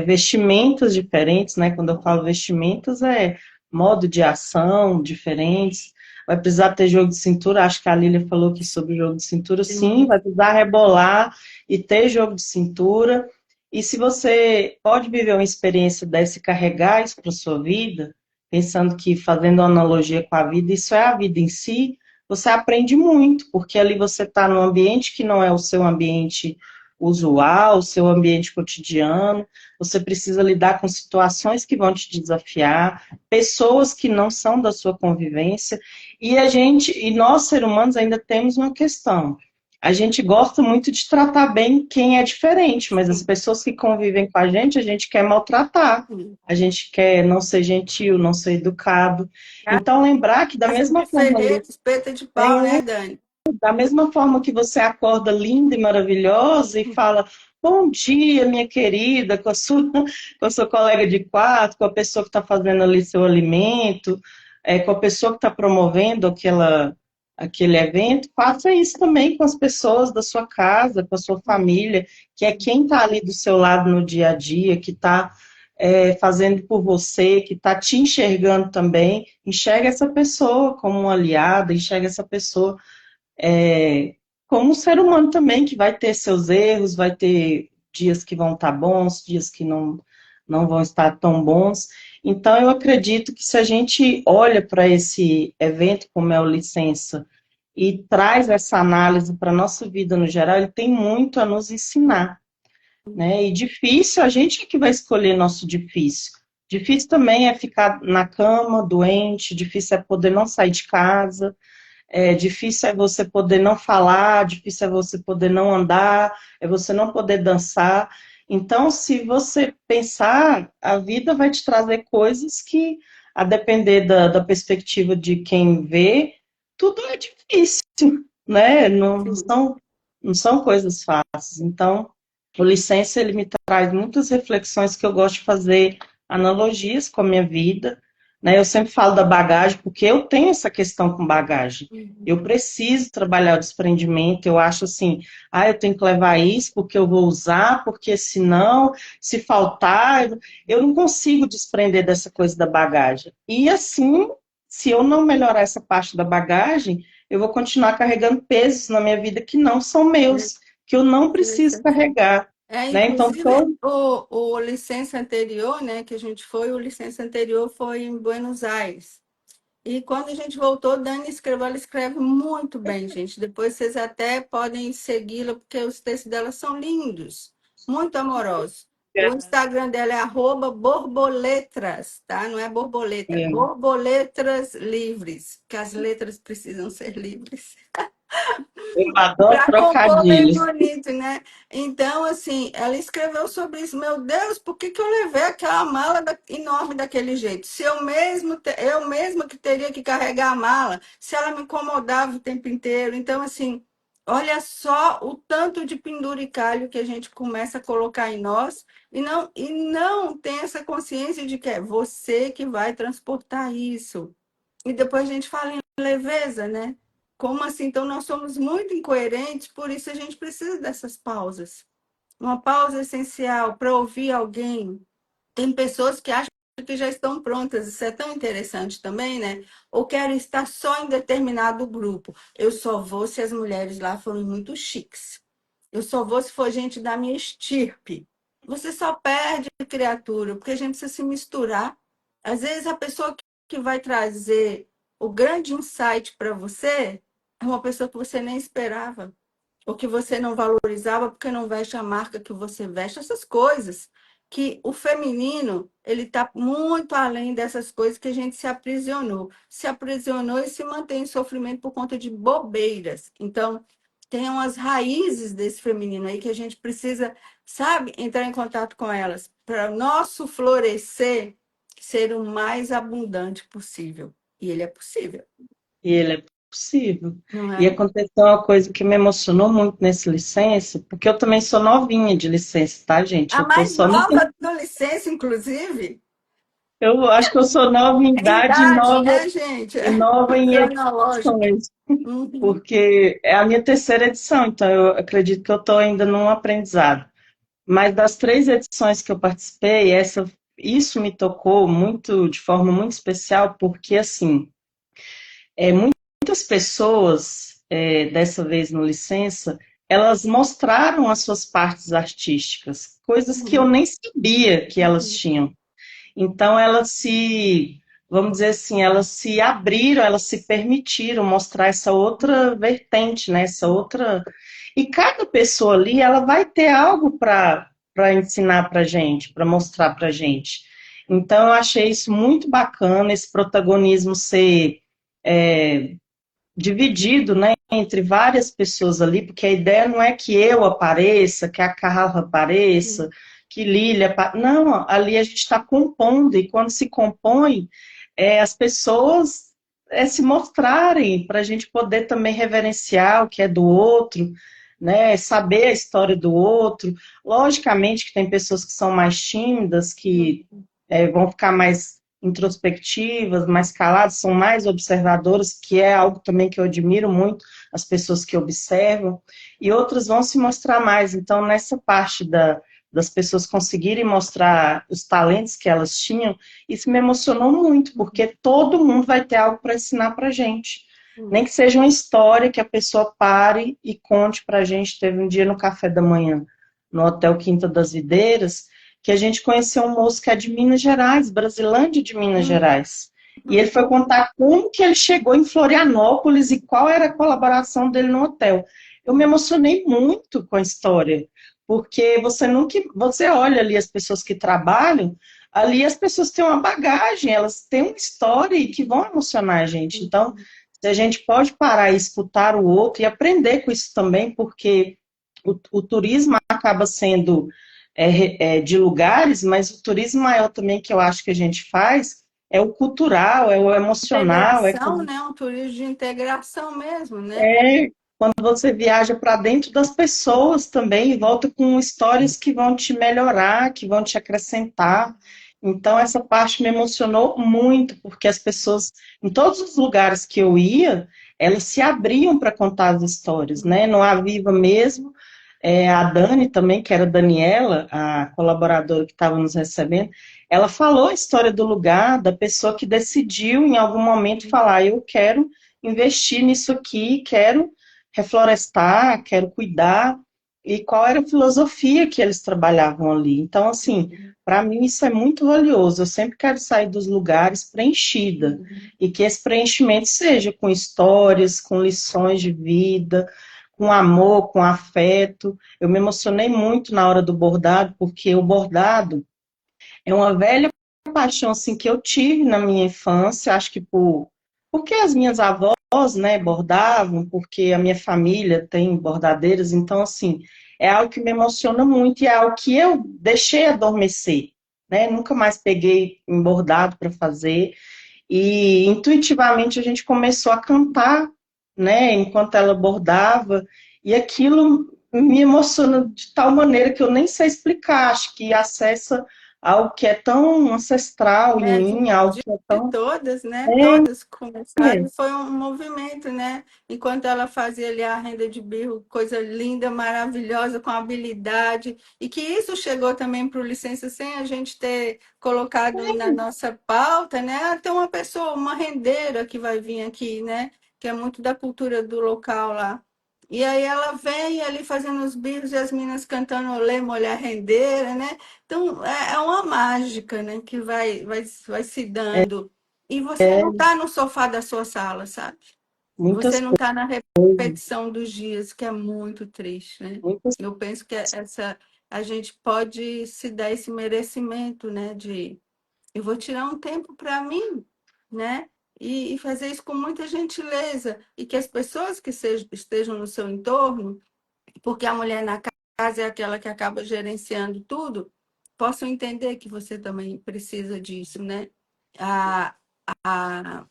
vestimentas diferentes, né? Quando eu falo vestimentas, é modo de ação diferentes. Vai precisar ter jogo de cintura, acho que a Lília falou aqui sobre o jogo de cintura, sim, Sim, vai precisar rebolar e ter jogo de cintura. E se você pode viver uma experiência dessa e carregar isso para sua vida, pensando que, fazendo uma analogia com a vida, isso é a vida em si, você aprende muito, porque ali você está num ambiente que não é o seu ambiente usual, o seu ambiente cotidiano, você precisa lidar com situações que vão te desafiar, pessoas que não são da sua convivência, e nós, seres humanos, ainda temos uma questão. A gente gosta muito de tratar bem quem é diferente, mas as sim, pessoas que convivem com a gente quer maltratar. sim. A gente quer não ser gentil, não ser educado. Então, lembrar que Casa de ferreiro, espeta de pau, né, Dani? da mesma forma que você acorda linda e maravilhosa e fala bom dia, minha querida, com a sua colega de quarto, com a pessoa que está fazendo ali seu alimento, com a pessoa que está promovendo aquele evento, faça isso também com as pessoas da sua casa, com a sua família, que é quem está ali do seu lado no dia a dia, que está fazendo por você, que está te enxergando também. Enxerga essa pessoa como uma aliada, enxerga essa pessoa como um ser humano também, que vai ter seus erros, vai ter dias que vão estar bons, dias que não vão estar tão bons. Então, eu acredito que se a gente olha para esse evento como é o Licença e traz essa análise para a nossa vida no geral, ele tem muito a nos ensinar, né? E difícil, a gente é que vai escolher nosso difícil. Difícil também é ficar na cama, doente, difícil é poder não sair de casa, difícil é você poder não falar, difícil é você poder não andar, é você não poder dançar. Então, se você pensar, a vida vai te trazer coisas que, a depender da perspectiva de quem vê, tudo é difícil, né? Sim. Não são coisas fáceis. Então, o Licença, ele me traz muitas reflexões que eu gosto de fazer analogias com a minha vida, né? Eu sempre falo da bagagem, porque eu tenho essa questão com bagagem. Eu preciso trabalhar o desprendimento, eu acho assim, eu tenho que levar isso porque eu vou usar, porque senão, se faltar, eu não consigo desprender dessa coisa da bagagem. E assim, se eu não melhorar essa parte da bagagem, eu vou continuar carregando pesos na minha vida que não são meus, que eu não preciso carregar, né? Então, Inclusive, o licença anterior, né, que a gente foi, o licença anterior foi em Buenos Aires. E quando a gente voltou, Dani escreveu, ela escreve muito bem, gente. Depois vocês até podem segui-la, porque os textos dela são lindos, muito amorosos. O Instagram dela é @borboletras, tá? Não é borboleta, borboletras livres, que as letras precisam ser livres. eu adoro Para compor bem trocadilhos. bonito, né? Então, assim, ela escreveu sobre isso. Meu Deus, por que que eu levei aquela mala enorme daquele jeito? Se eu mesma que teria que carregar a mala, se ela me incomodava o tempo inteiro. Então, assim, olha só o tanto de penduricalho que a gente começa a colocar em nós e não tem essa consciência de que é você que vai transportar isso. E depois a gente fala em leveza, né? Como assim? Então, nós somos muito incoerentes, por isso a gente precisa dessas pausas. Uma pausa essencial para ouvir alguém. Tem pessoas que acham que já estão prontas. Isso é tão interessante também, né? Ou quero estar só em determinado grupo. Eu só vou se as mulheres lá forem muito chiques. Eu só vou se for gente da minha estirpe. Você só perde, criatura, porque a gente precisa se misturar. Às vezes a pessoa que vai trazer o grande insight para você é uma pessoa que você nem esperava o que você não valorizava porque não veste a marca que você veste, essas coisas que o feminino ele está muito além dessas coisas que a gente se aprisionou e se mantém em sofrimento por conta de bobeiras. Então, tem umas raízes desse feminino aí que a gente precisa, sabe, entrar em contato com elas para o nosso florescer ser o mais abundante possível. E ele é possível, E ele é possível. não E é? aconteceu uma coisa que me emocionou muito nesse licença, porque eu também sou novinha de licença, tá, gente? A Eu tô mais só no... nova do licença, inclusive. Eu acho que eu sou nova em É idade idade, né, gente? e nova em Cronológica. edições, Uhum. porque é a minha terceira edição, então eu acredito que eu estou ainda num aprendizado. Mas das 3 edições que eu participei, isso me tocou muito, de forma muito especial, porque assim, muitas pessoas, dessa vez no Licença, elas mostraram as suas partes artísticas, coisas que eu Uhum. nem sabia que elas tinham. Então, vamos dizer assim, elas se abriram, elas se permitiram mostrar essa outra vertente, né? Essa outra. E cada pessoa ali, ela vai ter algo para ensinar para gente, para mostrar para gente. Então, eu achei isso muito bacana, esse protagonismo ser é, dividido, né, entre várias pessoas ali, porque a ideia não é que eu apareça, que a Carla apareça, que Lília não, ali a gente está compondo, e quando se compõe, as pessoas se mostrarem, para a gente poder também reverenciar o que é do outro, né, saber a história do outro. Logicamente que tem pessoas que são mais tímidas, que vão ficar mais introspectivas, mais caladas, são mais observadoras, que é algo também que eu admiro muito, as pessoas que observam, e outras vão se mostrar mais. Então, nessa parte das pessoas conseguirem mostrar os talentos que elas tinham, isso me emocionou muito, porque todo mundo vai ter algo para ensinar para a gente. Nem que seja uma história que a pessoa pare e conte para a gente. Teve um dia no café da manhã, no Hotel Quinta das Videiras, que a gente conheceu um moço que é de Minas Gerais, Brasilândia de Minas Gerais. E ele foi contar como que ele chegou em Florianópolis e qual era a colaboração dele no hotel. Eu me emocionei muito com a história, porque você olha ali as pessoas que trabalham, ali as pessoas têm uma bagagem, elas têm uma história e que vão emocionar a gente. Então, se a gente pode parar e escutar o outro e aprender com isso também, porque o turismo acaba sendo de lugares, mas o turismo maior também que eu acho que a gente faz é o cultural, é o emocional, Integração, né? Um turismo de integração mesmo, né? quando você viaja para dentro das pessoas também e volta com histórias que vão te melhorar, que vão te acrescentar. Então, essa parte me emocionou muito, porque as pessoas, em todos os lugares que eu ia, elas se abriam para contar as histórias, né? No Aviva mesmo, a Dani também, que era a Daniela, a colaboradora que estava nos recebendo, ela falou a história do lugar, da pessoa que decidiu em algum momento falar, eu quero investir nisso aqui, quero reflorestar, quero cuidar, e qual era a filosofia que eles trabalhavam ali. Então, assim, para mim isso é muito valioso. Eu sempre quero sair dos lugares preenchida, e que esse preenchimento seja com histórias, com lições de vida, com amor, com afeto. Eu me emocionei muito na hora do bordado, porque o bordado é uma velha paixão assim que eu tive na minha infância, acho que porque as minhas avós, né, bordavam, porque a minha família tem bordadeiras, então assim, é algo que me emociona muito e é algo que eu deixei adormecer, né? Nunca mais peguei em bordado para fazer e intuitivamente a gente começou a cantar, né, enquanto ela bordava, e aquilo me emociona de tal maneira que eu nem sei explicar, acho que acessa algo que é tão ancestral em É, mim, algo que é de tão. todas, né? É, Todas começaram, foi um movimento, né? Enquanto ela fazia ali a renda de birro, coisa linda, maravilhosa, com habilidade, e que isso chegou também para o licença sem a gente ter colocado na nossa pauta, né? Ah, tem uma pessoa, uma rendeira que vai vir aqui, né? Que é muito da cultura do local lá. E aí ela vem ali fazendo os birros e as meninas cantando Olê, mulher rendeira, né? Então, é uma mágica, né, que vai se dando. E você não está no sofá da sua sala, sabe? Você muitas não está na coisas, repetição dos dias, que é muito triste, né? muitas. Eu penso que a gente pode se dar esse merecimento, né, de eu vou tirar um tempo para mim, né? E fazer isso com muita gentileza. E que as pessoas que estejam no seu entorno, porque a mulher na casa é aquela que acaba gerenciando tudo, possam entender que você também precisa disso, né? A, a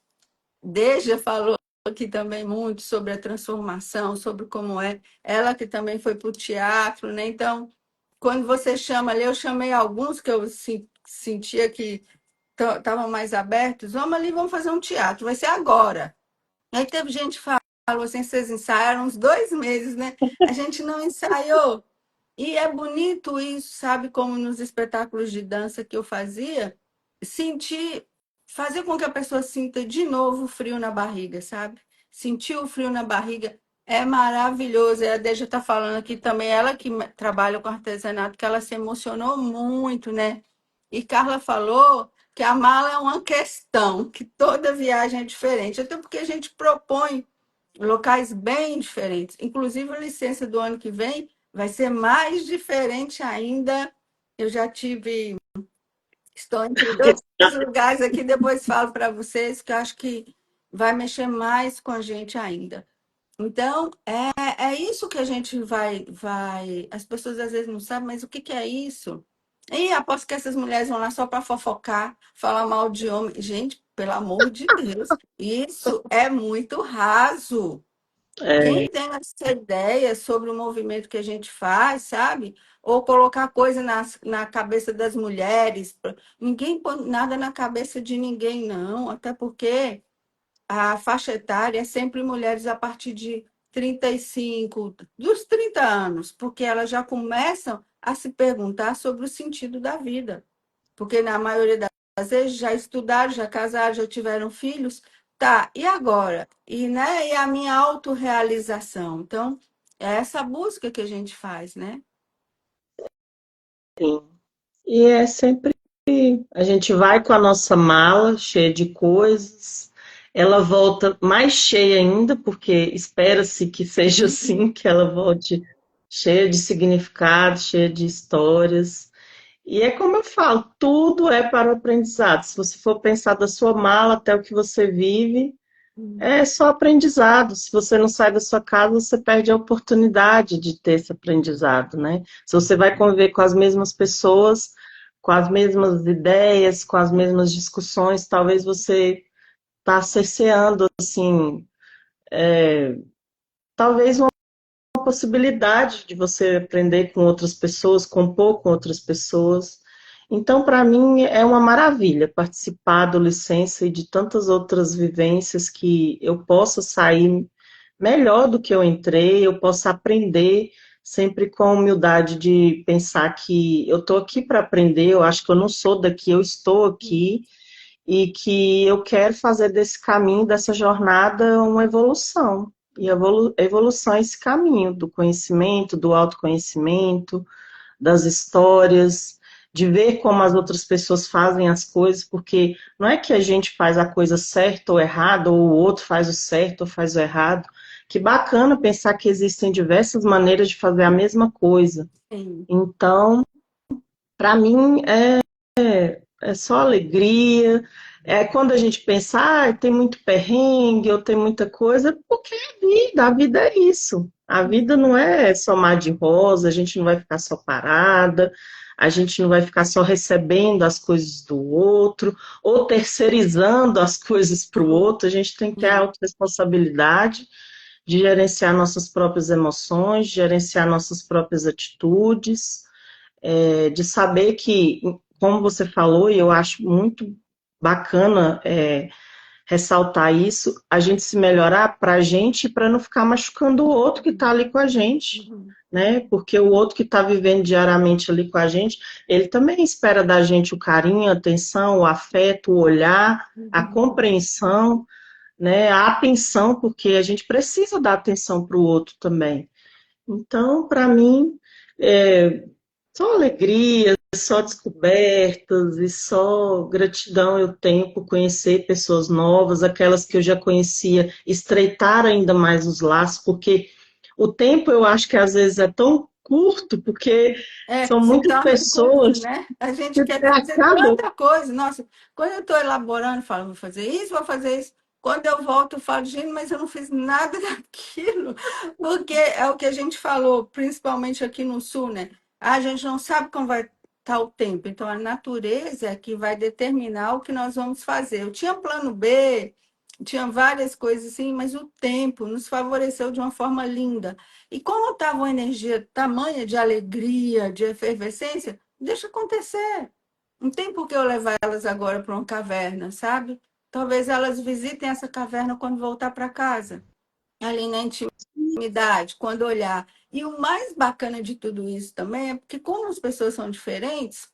Deja falou aqui também muito sobre a transformação, sobre como é. Ela que também foi para o teatro, né? Então, quando você chama ali, eu chamei alguns que eu sentia que estavam mais abertos. Vamos ali, vamos fazer um teatro, vai ser agora. Aí teve gente que falou assim, vocês ensaiaram uns 2 meses, né? A gente não ensaiou. E é bonito isso, sabe? Como nos espetáculos de dança que eu fazia, sentir, fazer com que a pessoa sinta de novo o frio na barriga, sabe? Sentir o frio na barriga é maravilhoso. E a Deja está falando aqui também, ela que trabalha com artesanato, que ela se emocionou muito, né? E Carla falou que a mala é uma questão, que toda viagem é diferente, até porque a gente propõe locais bem diferentes. Inclusive, a licença do ano que vem vai ser mais diferente ainda. Eu já tive, estou entre dois lugares aqui, depois falo para vocês, que eu acho que vai mexer mais com a gente ainda. Então, é isso que a gente vai. As pessoas às vezes não sabem, mas o que é isso? E aposto que essas mulheres vão lá só para fofocar, falar mal de homem. Gente, pelo amor de Deus, isso é muito raso. É, Quem tem essa ideia sobre o movimento que a gente faz, sabe? Ou colocar coisa na cabeça das mulheres. Ninguém põe nada na cabeça de ninguém, não. Até porque a faixa etária é sempre mulheres a partir de 35, dos 30 anos, porque elas já começam a se perguntar sobre o sentido da vida. Porque na maioria das vezes já estudaram, já casaram, já tiveram filhos. Tá, e agora? E, né, e a minha autorrealização? Então, é essa busca que a gente faz, né? sim. E é sempre. A gente vai com a nossa mala cheia de coisas, ela volta mais cheia ainda, porque espera-se que seja assim, que ela volte cheia de significado, cheia de histórias. E é como eu falo, tudo é para o aprendizado. Se você for pensar da sua mala até o que você vive, é só aprendizado. Se você não sai da sua casa, você perde a oportunidade de ter esse aprendizado, né? Se você vai conviver com as mesmas pessoas, com as mesmas ideias, com as mesmas discussões, talvez você está cerceando, assim, talvez uma possibilidade de você aprender com outras pessoas, compor com outras pessoas. Então, para mim, é uma maravilha participar do Licença e de tantas outras vivências que eu possa sair melhor do que eu entrei, eu possa aprender sempre com a humildade de pensar que eu estou aqui para aprender, eu acho que eu não sou daqui, eu estou aqui e que eu quero fazer desse caminho, dessa jornada, uma evolução. E a evolução é esse caminho do conhecimento, do autoconhecimento, das histórias, de ver como as outras pessoas fazem as coisas, porque não é que a gente faz a coisa certa ou errada, ou o outro faz o certo ou faz o errado. Que bacana pensar que existem diversas maneiras de fazer a mesma coisa. Sim, Então, para mim, é só alegria. É quando a gente pensa, tem muito perrengue, ou tem muita coisa, porque a vida é isso. A vida não é só mar de rosa, a gente não vai ficar só parada, a gente não vai ficar só recebendo as coisas do outro, ou terceirizando as coisas para o outro, a gente tem que ter a sim, autorresponsabilidade de gerenciar nossas próprias emoções, gerenciar nossas próprias atitudes, de saber que como você falou, e eu acho muito bacana ressaltar isso, a gente se melhorar para a gente, para não ficar machucando o outro que está ali com a gente, Uhum. né? Porque o outro que está vivendo diariamente ali com a gente, ele também espera da gente o carinho, a atenção, o afeto, o olhar, a Uhum. compreensão, né? A atenção, porque a gente precisa dar atenção para o outro também. Então, para mim, é, só alegria, só descobertas e só gratidão eu tenho por conhecer pessoas novas, aquelas que eu já conhecia, estreitar ainda mais os laços, porque o tempo eu acho que às vezes é tão curto, porque são Se muitas torna curto, pessoas né? A gente que quer você fazer acaba. tanta coisa. Nossa, quando eu estou elaborando, eu falo, vou fazer isso, vou fazer isso. Quando eu volto, eu falo, gente, mas eu não fiz nada daquilo. Porque é o que a gente falou, principalmente aqui no Sul, né? A gente não sabe como vai estar o tempo. Então, a natureza é que vai determinar o que nós vamos fazer. Eu tinha plano B, tinha várias coisas assim, mas o tempo nos favoreceu de uma forma linda. E como estava uma energia tamanha de alegria, de efervescência, deixa acontecer. Não tem por que eu levar elas agora para uma caverna, sabe? Talvez elas visitem essa caverna quando voltar para casa, ali na intimidade, quando olhar. E o mais bacana de tudo isso também é porque, como as pessoas são diferentes,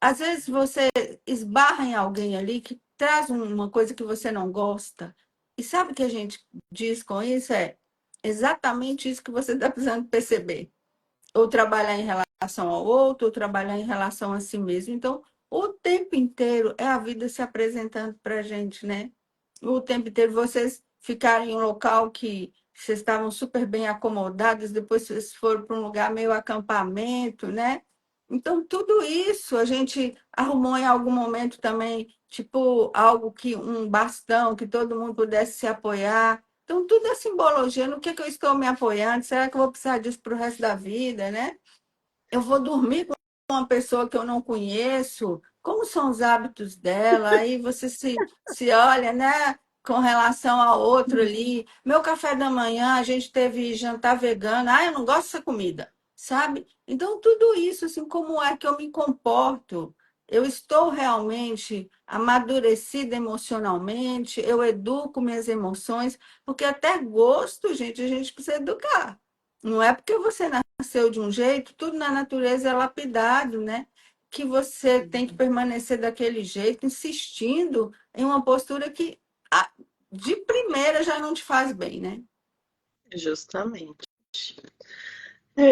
às vezes você esbarra em alguém ali que traz uma coisa que você não gosta. E sabe o que a gente diz com isso? É exatamente isso que você está precisando perceber. Ou trabalhar em relação ao outro, ou trabalhar em relação a si mesmo. Então, o tempo inteiro é a vida se apresentando para a gente, né? O tempo inteiro vocês ficaram em um local que vocês estavam super bem acomodados, depois vocês foram para um lugar meio acampamento, né? Então, tudo isso a gente arrumou em algum momento também, tipo, algo que, um bastão que todo mundo pudesse se apoiar. Então, tudo é simbologia. No que eu estou me apoiando? Será que eu vou precisar disso para o resto da vida, né? Eu vou dormir com uma pessoa que eu não conheço, como são os hábitos dela? Aí você se olha, né, com relação ao outro ali. Meu café da manhã, a gente teve jantar vegano. Ah, eu não gosto dessa comida, sabe? Então, tudo isso, assim, como é que eu me comporto? Eu estou realmente amadurecida emocionalmente, eu educo minhas emoções, porque até gosto, gente, a gente precisa educar. Não é porque você nasceu de um jeito, tudo na natureza é lapidado, né? Que você tem que permanecer daquele jeito, insistindo em uma postura que de primeira já não te faz bem, né? Justamente.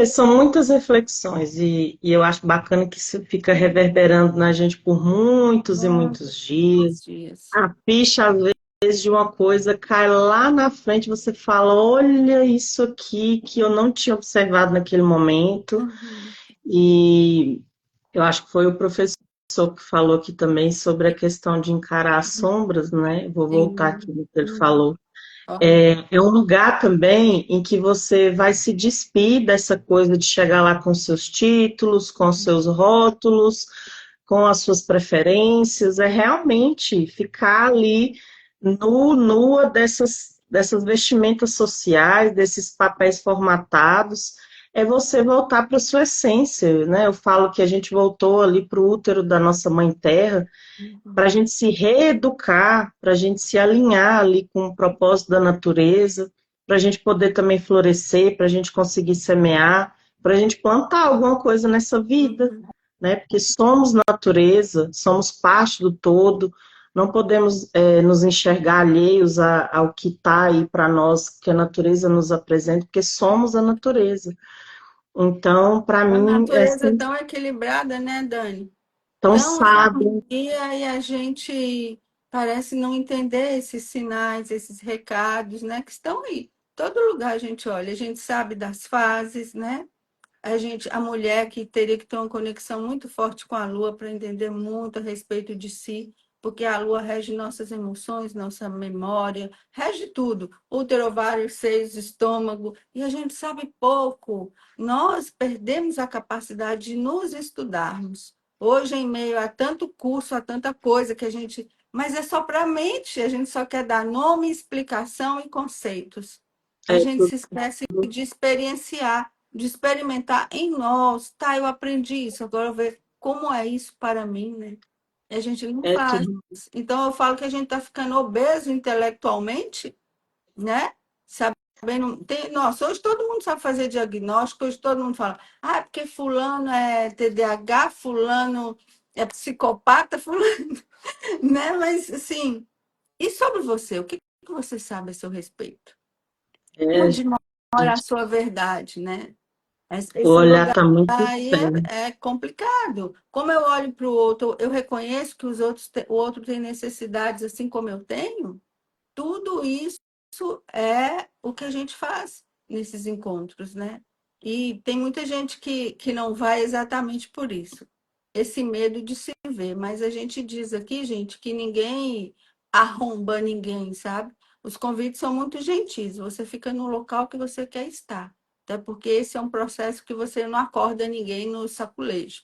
São muitas reflexões e eu acho bacana que isso fica reverberando na gente por muitos e muitos dias. Muitos dias. A ficha, às vezes, de uma coisa cai lá na frente, você fala, olha isso aqui que eu não tinha observado naquele momento. Uhum. E eu acho que foi o professor que falou aqui também sobre a questão de encarar as sombras, né? Vou voltar Sim. aqui no que ele Uhum. falou. Ó. É um lugar também em que você vai se despir dessa coisa de chegar lá com seus títulos, com seus rótulos, com as suas preferências, é realmente ficar ali nua dessas vestimentas sociais, desses papéis formatados, é você voltar para a sua essência, né? Eu falo que a gente voltou ali para o útero da nossa mãe terra, para a gente se reeducar, para a gente se alinhar ali com o propósito da natureza, para a gente poder também florescer, para a gente conseguir semear, para a gente plantar alguma coisa nessa vida, Uhum. né? Porque somos natureza, somos parte do todo, não podemos nos enxergar alheios ao que está aí para nós, que a natureza nos apresenta, porque somos a natureza. Então, para A mim, é natureza é assim, tão equilibrada, né, Dani? tão Tão em sábio. harmonia e a gente parece não entender esses sinais, esses recados, né, que estão aí. Todo lugar a gente olha, a gente sabe das fases, né? A mulher que teria que ter uma conexão muito forte com a lua para entender muito a respeito de si, porque a lua rege nossas emoções, nossa memória, rege tudo, útero, ovário, seios, estômago, e a gente sabe pouco. Nós perdemos a capacidade de nos estudarmos. Hoje, em meio a tanto curso, a tanta coisa que a gente. Mas é só para a mente, a gente só quer dar nome, explicação e conceitos. A É, gente se esquece de experienciar, de experimentar em nós. Tá, eu aprendi isso, agora eu vou ver. como é isso para mim, né? E a gente não É faz. tudo. Então, eu falo que a gente está ficando obeso intelectualmente, né? Sabendo, nossa, hoje todo mundo sabe fazer diagnóstico, hoje todo mundo fala, ah, porque fulano é TDAH, fulano é psicopata, fulano, né? Mas, assim, e sobre você? O que que você sabe a seu respeito? É, Onde mora a gente, sua verdade, né? o Esse olhar lugar está muito aí sério. é complicado. Como eu olho para o outro, eu reconheço que o outro tem necessidades assim como eu tenho. Tudo isso é o que a gente faz nesses encontros, né? E tem muita gente que não vai exatamente por isso, esse medo de se ver. Mas a gente diz aqui, gente, que ninguém arromba ninguém, sabe? Os convites são muito gentis, você fica no local que você quer estar. Até porque esse é um processo que você não acorda ninguém no saculejo.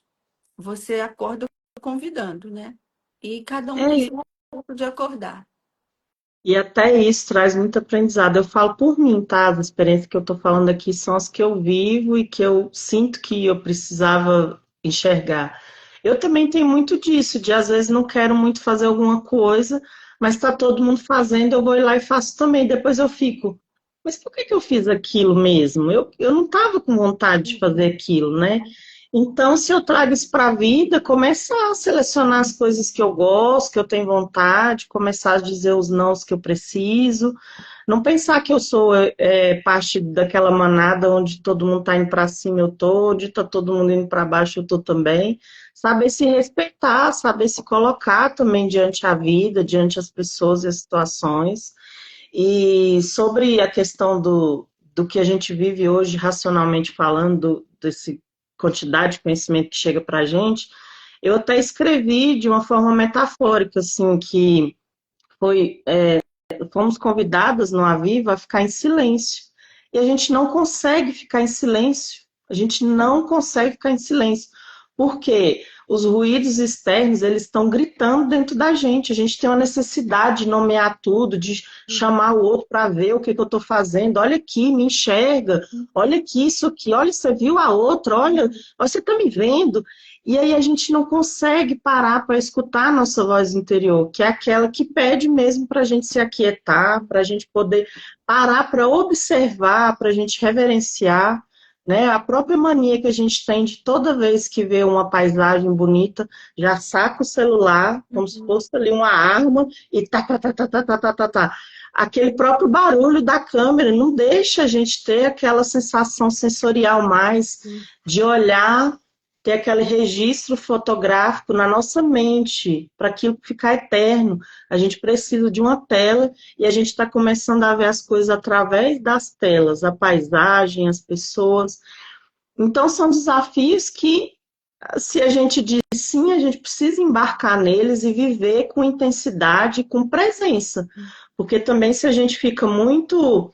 Você acorda convidando, né? E cada um tem É, seu tempo de acordar. e até isso traz muito aprendizado. Eu falo por mim, tá? As experiências que eu estou falando aqui são as que eu vivo e que eu sinto que eu precisava enxergar. Eu também tenho muito disso, de às vezes não quero muito fazer alguma coisa, mas está todo mundo fazendo, eu vou lá e faço também. Depois eu fico, mas por que que eu fiz aquilo mesmo? Eu não estava com vontade de fazer aquilo, né? Então, se eu trago isso para a vida, começar a selecionar as coisas que eu gosto, que eu tenho vontade, começar a dizer os nãos que eu preciso, não pensar que eu sou parte daquela manada onde todo mundo está indo para cima, eu tô, onde está todo mundo indo para baixo, eu tô também. Saber se respeitar, saber se colocar também diante a vida, diante as pessoas e as situações. E sobre a questão do que a gente vive hoje, racionalmente falando, desse quantidade de conhecimento que chega para a gente, eu até escrevi de uma forma metafórica, assim, que foi, fomos convidadas no Aviva a ficar em silêncio. E a gente não consegue ficar em silêncio. A gente não consegue ficar em silêncio. Porque os ruídos externos, eles estão gritando dentro da gente. A gente tem uma necessidade de nomear tudo, de chamar o outro para ver o que, que eu estou fazendo. Olha aqui, me enxerga. Olha aqui, isso aqui. Olha, você viu a outra. Olha, você está me vendo. E aí a gente não consegue parar para escutar a nossa voz interior, que é aquela que pede mesmo para a gente se aquietar, para a gente poder parar para observar, para a gente reverenciar, né? A própria mania que a gente tem de toda vez que vê uma paisagem bonita, já saca o celular, como se Uhum. fosse ali uma arma, e tá, tá, tá, tá, tá, tá, tá, tá, tá. Aquele próprio barulho da câmera não deixa a gente ter aquela sensação sensorial mais de olhar, ter aquele registro fotográfico na nossa mente, para aquilo ficar eterno. A gente precisa de uma tela e a gente está começando a ver as coisas através das telas, a paisagem, as pessoas. Então, são desafios que, se a gente diz sim, a gente precisa embarcar neles e viver com intensidade, com presença. Porque também, se a gente fica muito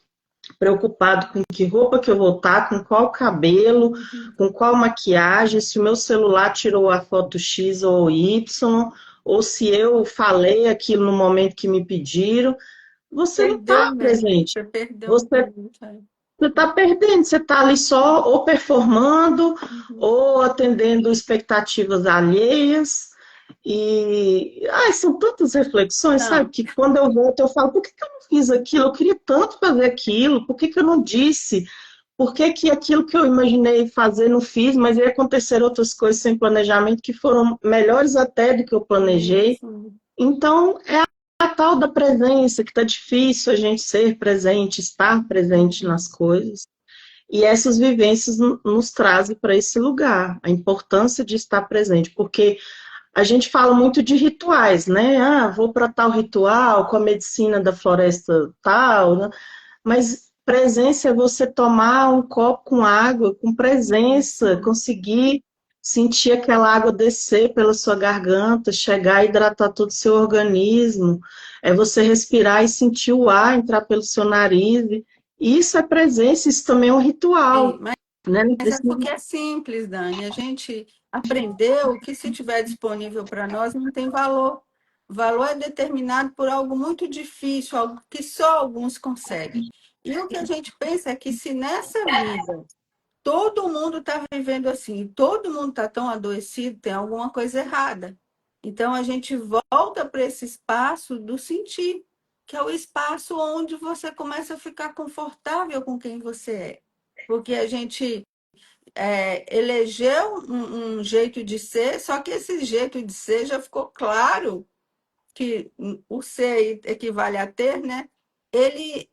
preocupado com que roupa que eu vou estar, com qual cabelo, com qual maquiagem, se o meu celular tirou a foto X ou Y, ou se eu falei aquilo no momento que me pediram, você não Perdeu está mesmo, presente. você perdeu Você muito. É. está perdendo, você está ali só ou performando Uhum. ou atendendo expectativas alheias. E são tantas reflexões, sabe? Não, Que quando eu volto, eu falo, por que que eu não fiz aquilo? Eu queria tanto fazer aquilo, por que que eu não disse? Por que que aquilo que eu imaginei fazer não fiz, mas ia acontecer outras coisas sem planejamento que foram melhores até do que eu planejei? isso. Então, é a tal da presença, que está difícil a gente ser presente, estar presente nas coisas. E essas vivências nos trazem para esse lugar, a importância de estar presente, porque a gente fala muito de rituais, né? Ah, vou para tal ritual com a medicina da floresta tal, né? Mas presença é você tomar um copo com água, com presença, Isso. conseguir sentir aquela água descer pela sua garganta, chegar a hidratar todo o seu organismo. É você respirar e sentir o ar entrar pelo seu nariz. Isso é presença, isso também é um Sim, ritual, né? mas é porque é simples, Dani. A gente aprendeu que se tiver disponível para nós não tem valor. O valor é determinado por algo muito difícil, algo que só alguns conseguem. E o que a gente pensa é que se nessa vida todo mundo está vivendo assim, todo mundo está tão adoecido, tem alguma coisa errada. Então a gente volta para esse espaço do sentir, que é o espaço onde você começa a ficar confortável com quem você é. Porque a gente elegeu um jeito de ser, só que esse jeito de ser já ficou claro que o ser equivale a ter, né? Ele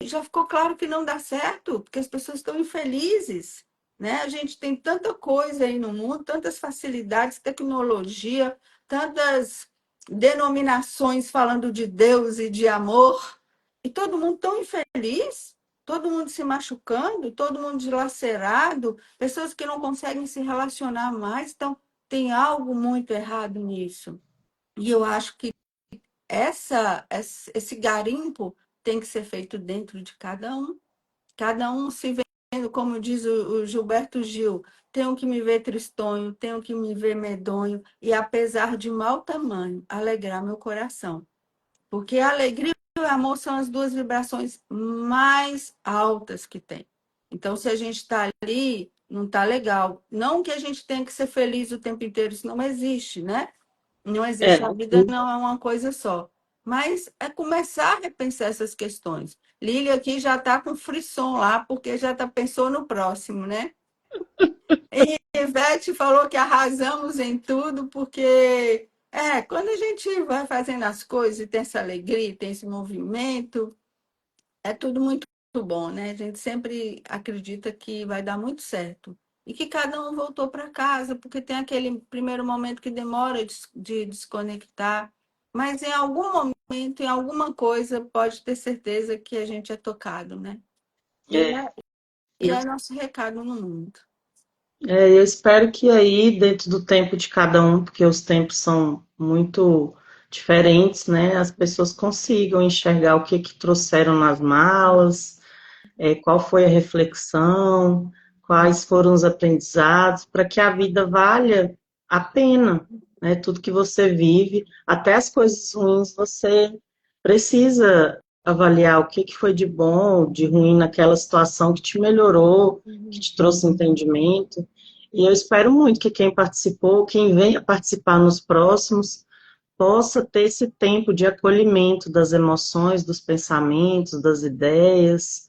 já ficou claro que não dá certo, porque as pessoas estão infelizes, né? A gente tem tanta coisa aí no mundo, tantas facilidades, tecnologia, tantas denominações falando de Deus e de amor, e todo mundo tão infeliz, todo mundo se machucando, todo mundo dilacerado, pessoas que não conseguem se relacionar mais, então tem algo muito errado nisso. E eu acho que esse garimpo tem que ser feito dentro de cada um se vendo, como diz o Gilberto Gil, tenho que me ver tristonho, tenho que me ver medonho, e apesar de mau tamanho, alegrar meu coração. Porque a alegria e o amor são as duas vibrações mais altas que tem. Então, se a gente está ali, não está legal. Não que a gente tenha que ser feliz o tempo inteiro, isso não existe, né? Não É, existe, a vida não é uma coisa só. Mas é começar a repensar essas questões. Lília aqui já está com frisson lá, porque já tá, pensou no próximo, né? E Ivete falou que arrasamos em tudo, porque quando a gente vai fazendo as coisas e tem essa alegria, tem esse movimento, é tudo muito bom, né? A gente sempre acredita que vai dar muito certo. E que cada um voltou para casa, porque tem aquele primeiro momento que demora de desconectar, mas em algum momento, em alguma coisa, pode ter certeza que a gente é tocado, né? E é. é nosso recado no mundo. Eu espero que aí, dentro do tempo de cada um, porque os tempos são muito diferentes, né, as pessoas consigam enxergar o que que trouxeram nas malas, qual foi a reflexão, quais foram os aprendizados, para que a vida valha a pena, né? Tudo que você vive, até as coisas ruins, você precisa avaliar o que que foi de bom, de ruim naquela situação que te melhorou, que te trouxe entendimento. E eu espero muito que quem participou, quem venha participar nos próximos, possa ter esse tempo de acolhimento das emoções, dos pensamentos, das ideias,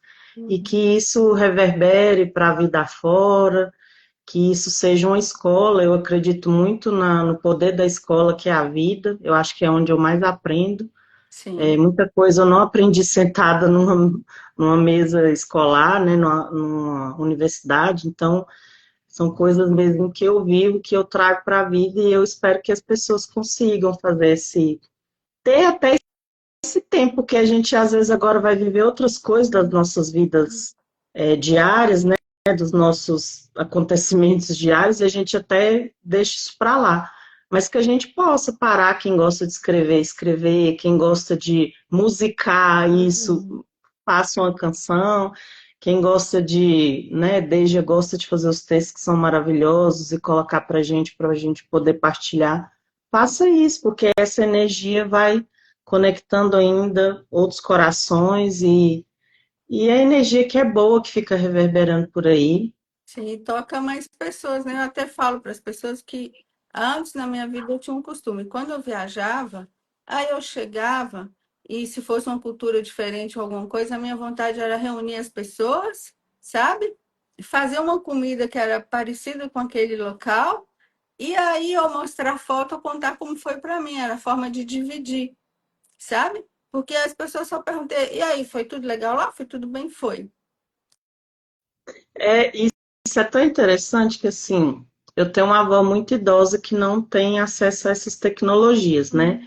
e que isso reverbere para a vida fora, que isso seja uma escola. Eu acredito muito no poder da escola, que é a vida, eu acho que é onde eu mais aprendo. Sim. Muita coisa eu não aprendi sentada numa mesa escolar, né, numa universidade, então são coisas mesmo que eu vivo, que eu trago para a vida, e eu espero que as pessoas consigam fazer ter até esse tempo que a gente às vezes agora vai viver outras coisas das nossas vidas diárias, né, dos nossos acontecimentos diários, e a gente até deixa isso para lá. Mas que a gente possa parar, quem gosta de escrever, escrever, quem gosta de musicar isso, faça uma canção, quem gosta de, né, Deja gosta de fazer os textos que são maravilhosos e colocar para a gente poder partilhar, faça isso, porque essa energia vai conectando ainda outros corações e a energia que é boa, que fica reverberando por aí. Sim, toca mais pessoas, né? Eu até falo para as pessoas que antes na minha vida eu tinha um costume. Quando eu viajava, aí eu chegava e se fosse uma cultura diferente ou alguma coisa, a minha vontade era reunir as pessoas, sabe? E fazer uma comida que era parecida com aquele local e aí eu mostrar foto, ou contar como foi para mim, era a forma de dividir, sabe? Porque as pessoas só perguntam, e aí, foi tudo legal lá? Foi tudo bem? Foi. Isso é tão interessante que, assim, eu tenho uma avó muito idosa que não tem acesso a essas tecnologias, né?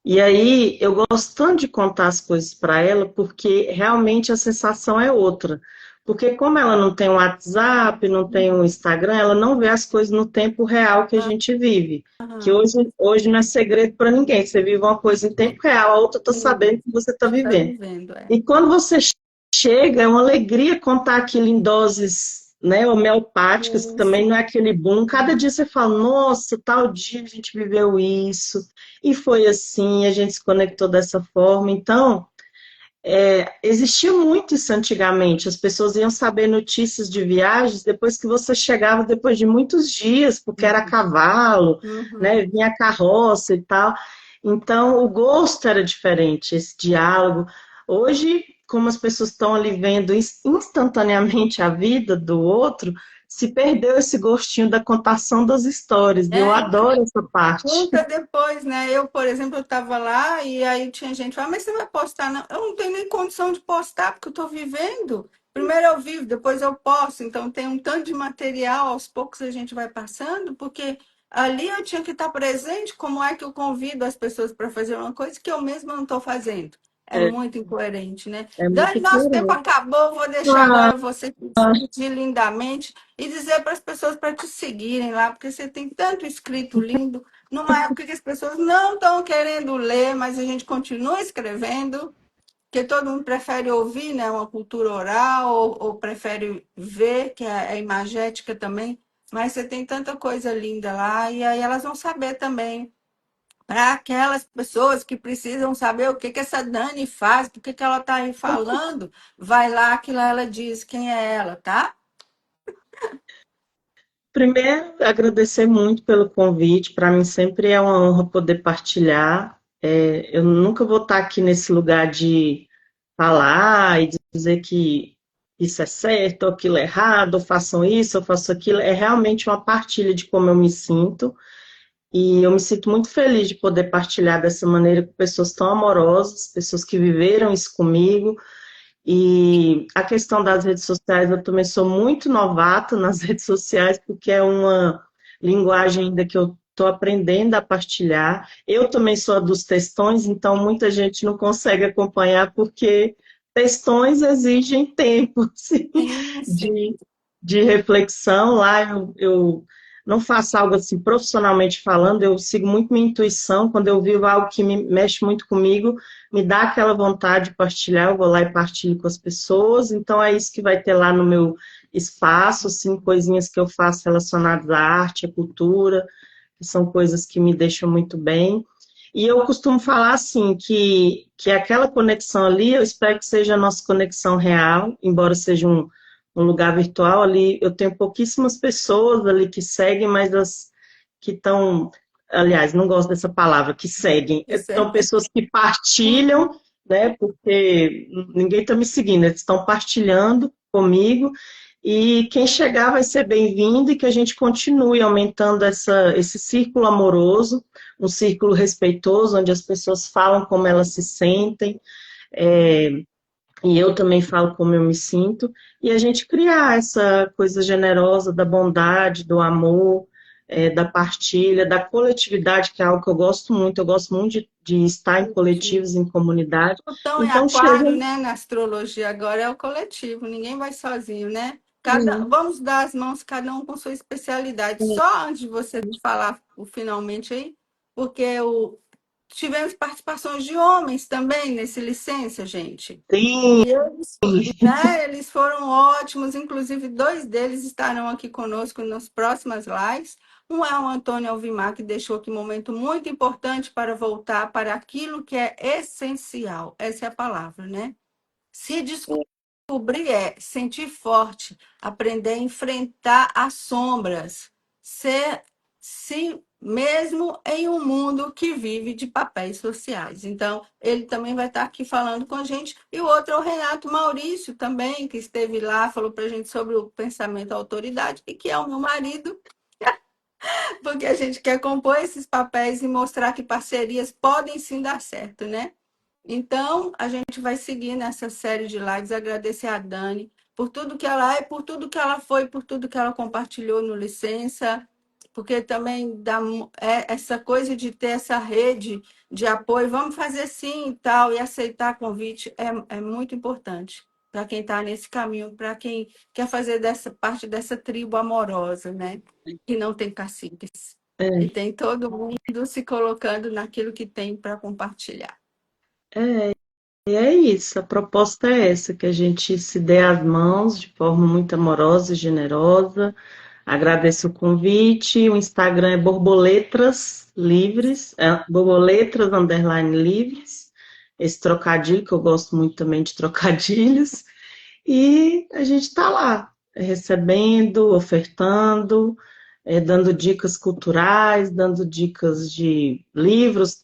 E aí eu gosto tanto de contar as coisas para ela, porque realmente a sensação é outra. Porque como ela não tem um WhatsApp, não tem um Instagram, ela não vê as coisas no tempo real que a gente vive. Que Aham, hoje não é segredo para ninguém. Você vive uma coisa em tempo real, a outra está sim, sabendo que você está está vivendo. vivendo, E quando você chega, é uma alegria contar aquilo em doses, né, homeopáticas, que Isso. também não é aquele boom. Cada dia você fala, nossa, tal dia a gente viveu isso, e foi assim, a gente se conectou dessa forma. Então, Existia muito isso antigamente. As pessoas iam saber notícias de viagens depois que você chegava, depois de muitos dias, porque era a cavalo, Uhum. né? Vinha a carroça e tal. Então, o gosto era diferente, esse diálogo. Hoje, como as pessoas estão ali vendo instantaneamente a vida do outro, se perdeu esse gostinho da contação das histórias. E eu É, adoro essa parte. conta depois, né? Eu, por exemplo, eu estava lá e aí tinha gente falando, mas você vai postar? Não, eu não tenho nem condição de postar, porque eu estou vivendo. Primeiro eu vivo, depois eu posto. Então tem um tanto de material, aos poucos a gente vai passando, porque ali eu tinha que estar presente. Como é que eu convido as pessoas para fazer uma coisa que eu mesma não estou fazendo? É É, muito incoerente, né? é Dani, muito nosso tempo coerente. acabou, vou deixar agora você se despedir lindamente e dizer para as pessoas para te seguirem lá, porque você tem tanto escrito lindo numa época que as pessoas não estão querendo ler, mas a gente continua escrevendo, porque todo mundo prefere ouvir, né, uma cultura oral, ou prefere ver, que é imagética também, mas você tem tanta coisa linda lá, e aí elas vão saber também, para aquelas pessoas que precisam saber o que que essa Dani faz, por que que ela está aí falando, vai lá que lá ela diz quem é ela, tá? Primeiro, agradecer muito pelo convite. Para mim sempre é uma honra poder partilhar. Eu nunca vou estar aqui nesse lugar de falar e dizer que isso é certo, ou aquilo é errado, ou façam isso, ou façam aquilo. É realmente uma partilha de como eu me sinto. E eu me sinto muito feliz de poder partilhar dessa maneira com pessoas tão amorosas, pessoas que viveram isso comigo. E a questão das redes sociais, eu também sou muito novata nas redes sociais, porque é uma linguagem ainda que eu estou aprendendo a partilhar. Eu também sou a dos textões, então muita gente não consegue acompanhar, porque textões exigem tempo, assim, Sim, sim. de, de reflexão. Lá eu não faço algo assim profissionalmente falando, eu sigo muito minha intuição. Quando eu vivo algo que me mexe muito comigo, me dá aquela vontade de partilhar, eu vou lá e partilho com as pessoas. Então é isso que vai ter lá no meu espaço, assim, coisinhas que eu faço relacionadas à arte, à cultura, que são coisas que me deixam muito bem. E eu costumo falar assim, que aquela conexão ali, eu espero que seja a nossa conexão real, embora seja um lugar virtual ali, eu tenho pouquíssimas pessoas ali que seguem, mas as que estão, aliás, não gosto dessa palavra, que seguem, Isso é. são pessoas que partilham, Uhum. né, porque ninguém está me seguindo, eles estão partilhando comigo, e quem chegar vai ser bem-vindo e que a gente continue aumentando esse círculo amoroso, um círculo respeitoso, onde as pessoas falam como elas se sentem, é, e eu também falo como eu me sinto, e a gente criar essa coisa generosa da bondade, do amor, da partilha, da coletividade, que é algo que eu gosto muito de estar em coletivos, em comunidade. Plutão é Então chega. aquário, né? Na astrologia agora é o coletivo, ninguém vai sozinho, né? Vamos dar as mãos, cada um com sua especialidade. Só antes de você falar o finalmente aí, porque tivemos participações de homens também nesse licença, gente. Sim, E eles, né, eles foram ótimos, inclusive dois deles estarão aqui conosco nas próximas lives. Um é o Antônio Alvimar, que deixou aqui um momento muito importante para voltar para aquilo que é essencial. Essa é a palavra, né? Se descobrir é sentir forte, aprender a enfrentar as sombras, ser si mesmo em um mundo que vive de papéis sociais. Então, ele também vai estar aqui falando com a gente. E o outro é o Renato Maurício também, que esteve lá, falou para a gente sobre o pensamento autoridade, e que é o meu marido, porque a gente quer compor esses papéis e mostrar que parcerias podem sim dar certo, né? Então, a gente vai seguir nessa série de lives, agradecer a Dani por tudo que ela é, por tudo que ela foi, por tudo que ela compartilhou no Licença, porque também dá essa coisa de ter essa rede de apoio, vamos fazer sim e tal, e aceitar convite é muito importante para quem está nesse caminho, para quem quer fazer dessa parte dessa tribo amorosa, né? Que não tem caciques, é, e tem todo mundo se colocando naquilo que tem para compartilhar. e é isso, a proposta é essa, que a gente se dê as mãos de forma muito amorosa e generosa. Agradeço o convite. O Instagram é borboletas livres, borboletas underline livres. esse trocadilho, que eu gosto muito também de trocadilhos, e a gente está lá, recebendo, ofertando, dando dicas culturais, dando dicas de livros,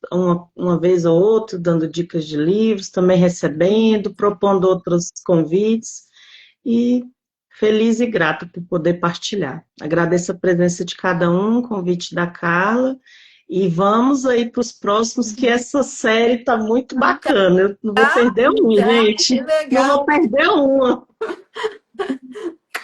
uma vez ou outra, dando dicas de livros, também recebendo, propondo outros convites, e feliz e grata por poder partilhar. Agradeço a presença de cada um, o convite da Carla, e vamos aí para os próximos, que essa série está muito bacana. Eu não vou Tá, perder um, tá, que gente. Não legal. vou perder uma.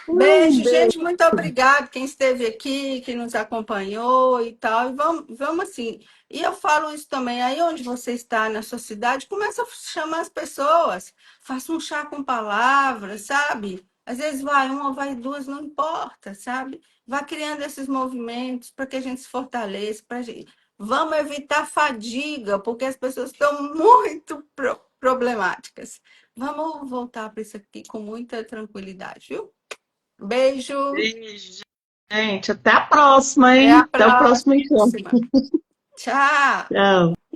Beijo, Beijo. gente, muito obrigado quem esteve aqui, que nos acompanhou e tal. E vamos assim. E eu falo isso também, aí onde você está na sua cidade, começa a chamar as pessoas, faça um chá com palavras, sabe? Às vezes vai uma, vai duas, não importa, sabe? Vá criando esses movimentos para que a gente se fortaleça, para gente. Vamos evitar fadiga, porque as pessoas estão muito problemáticas. Vamos voltar para isso aqui com muita tranquilidade, viu? Beijo, Beijo, gente. Até a próxima, até a hein? Até o próximo encontro. próxima. Tchau. Tchau.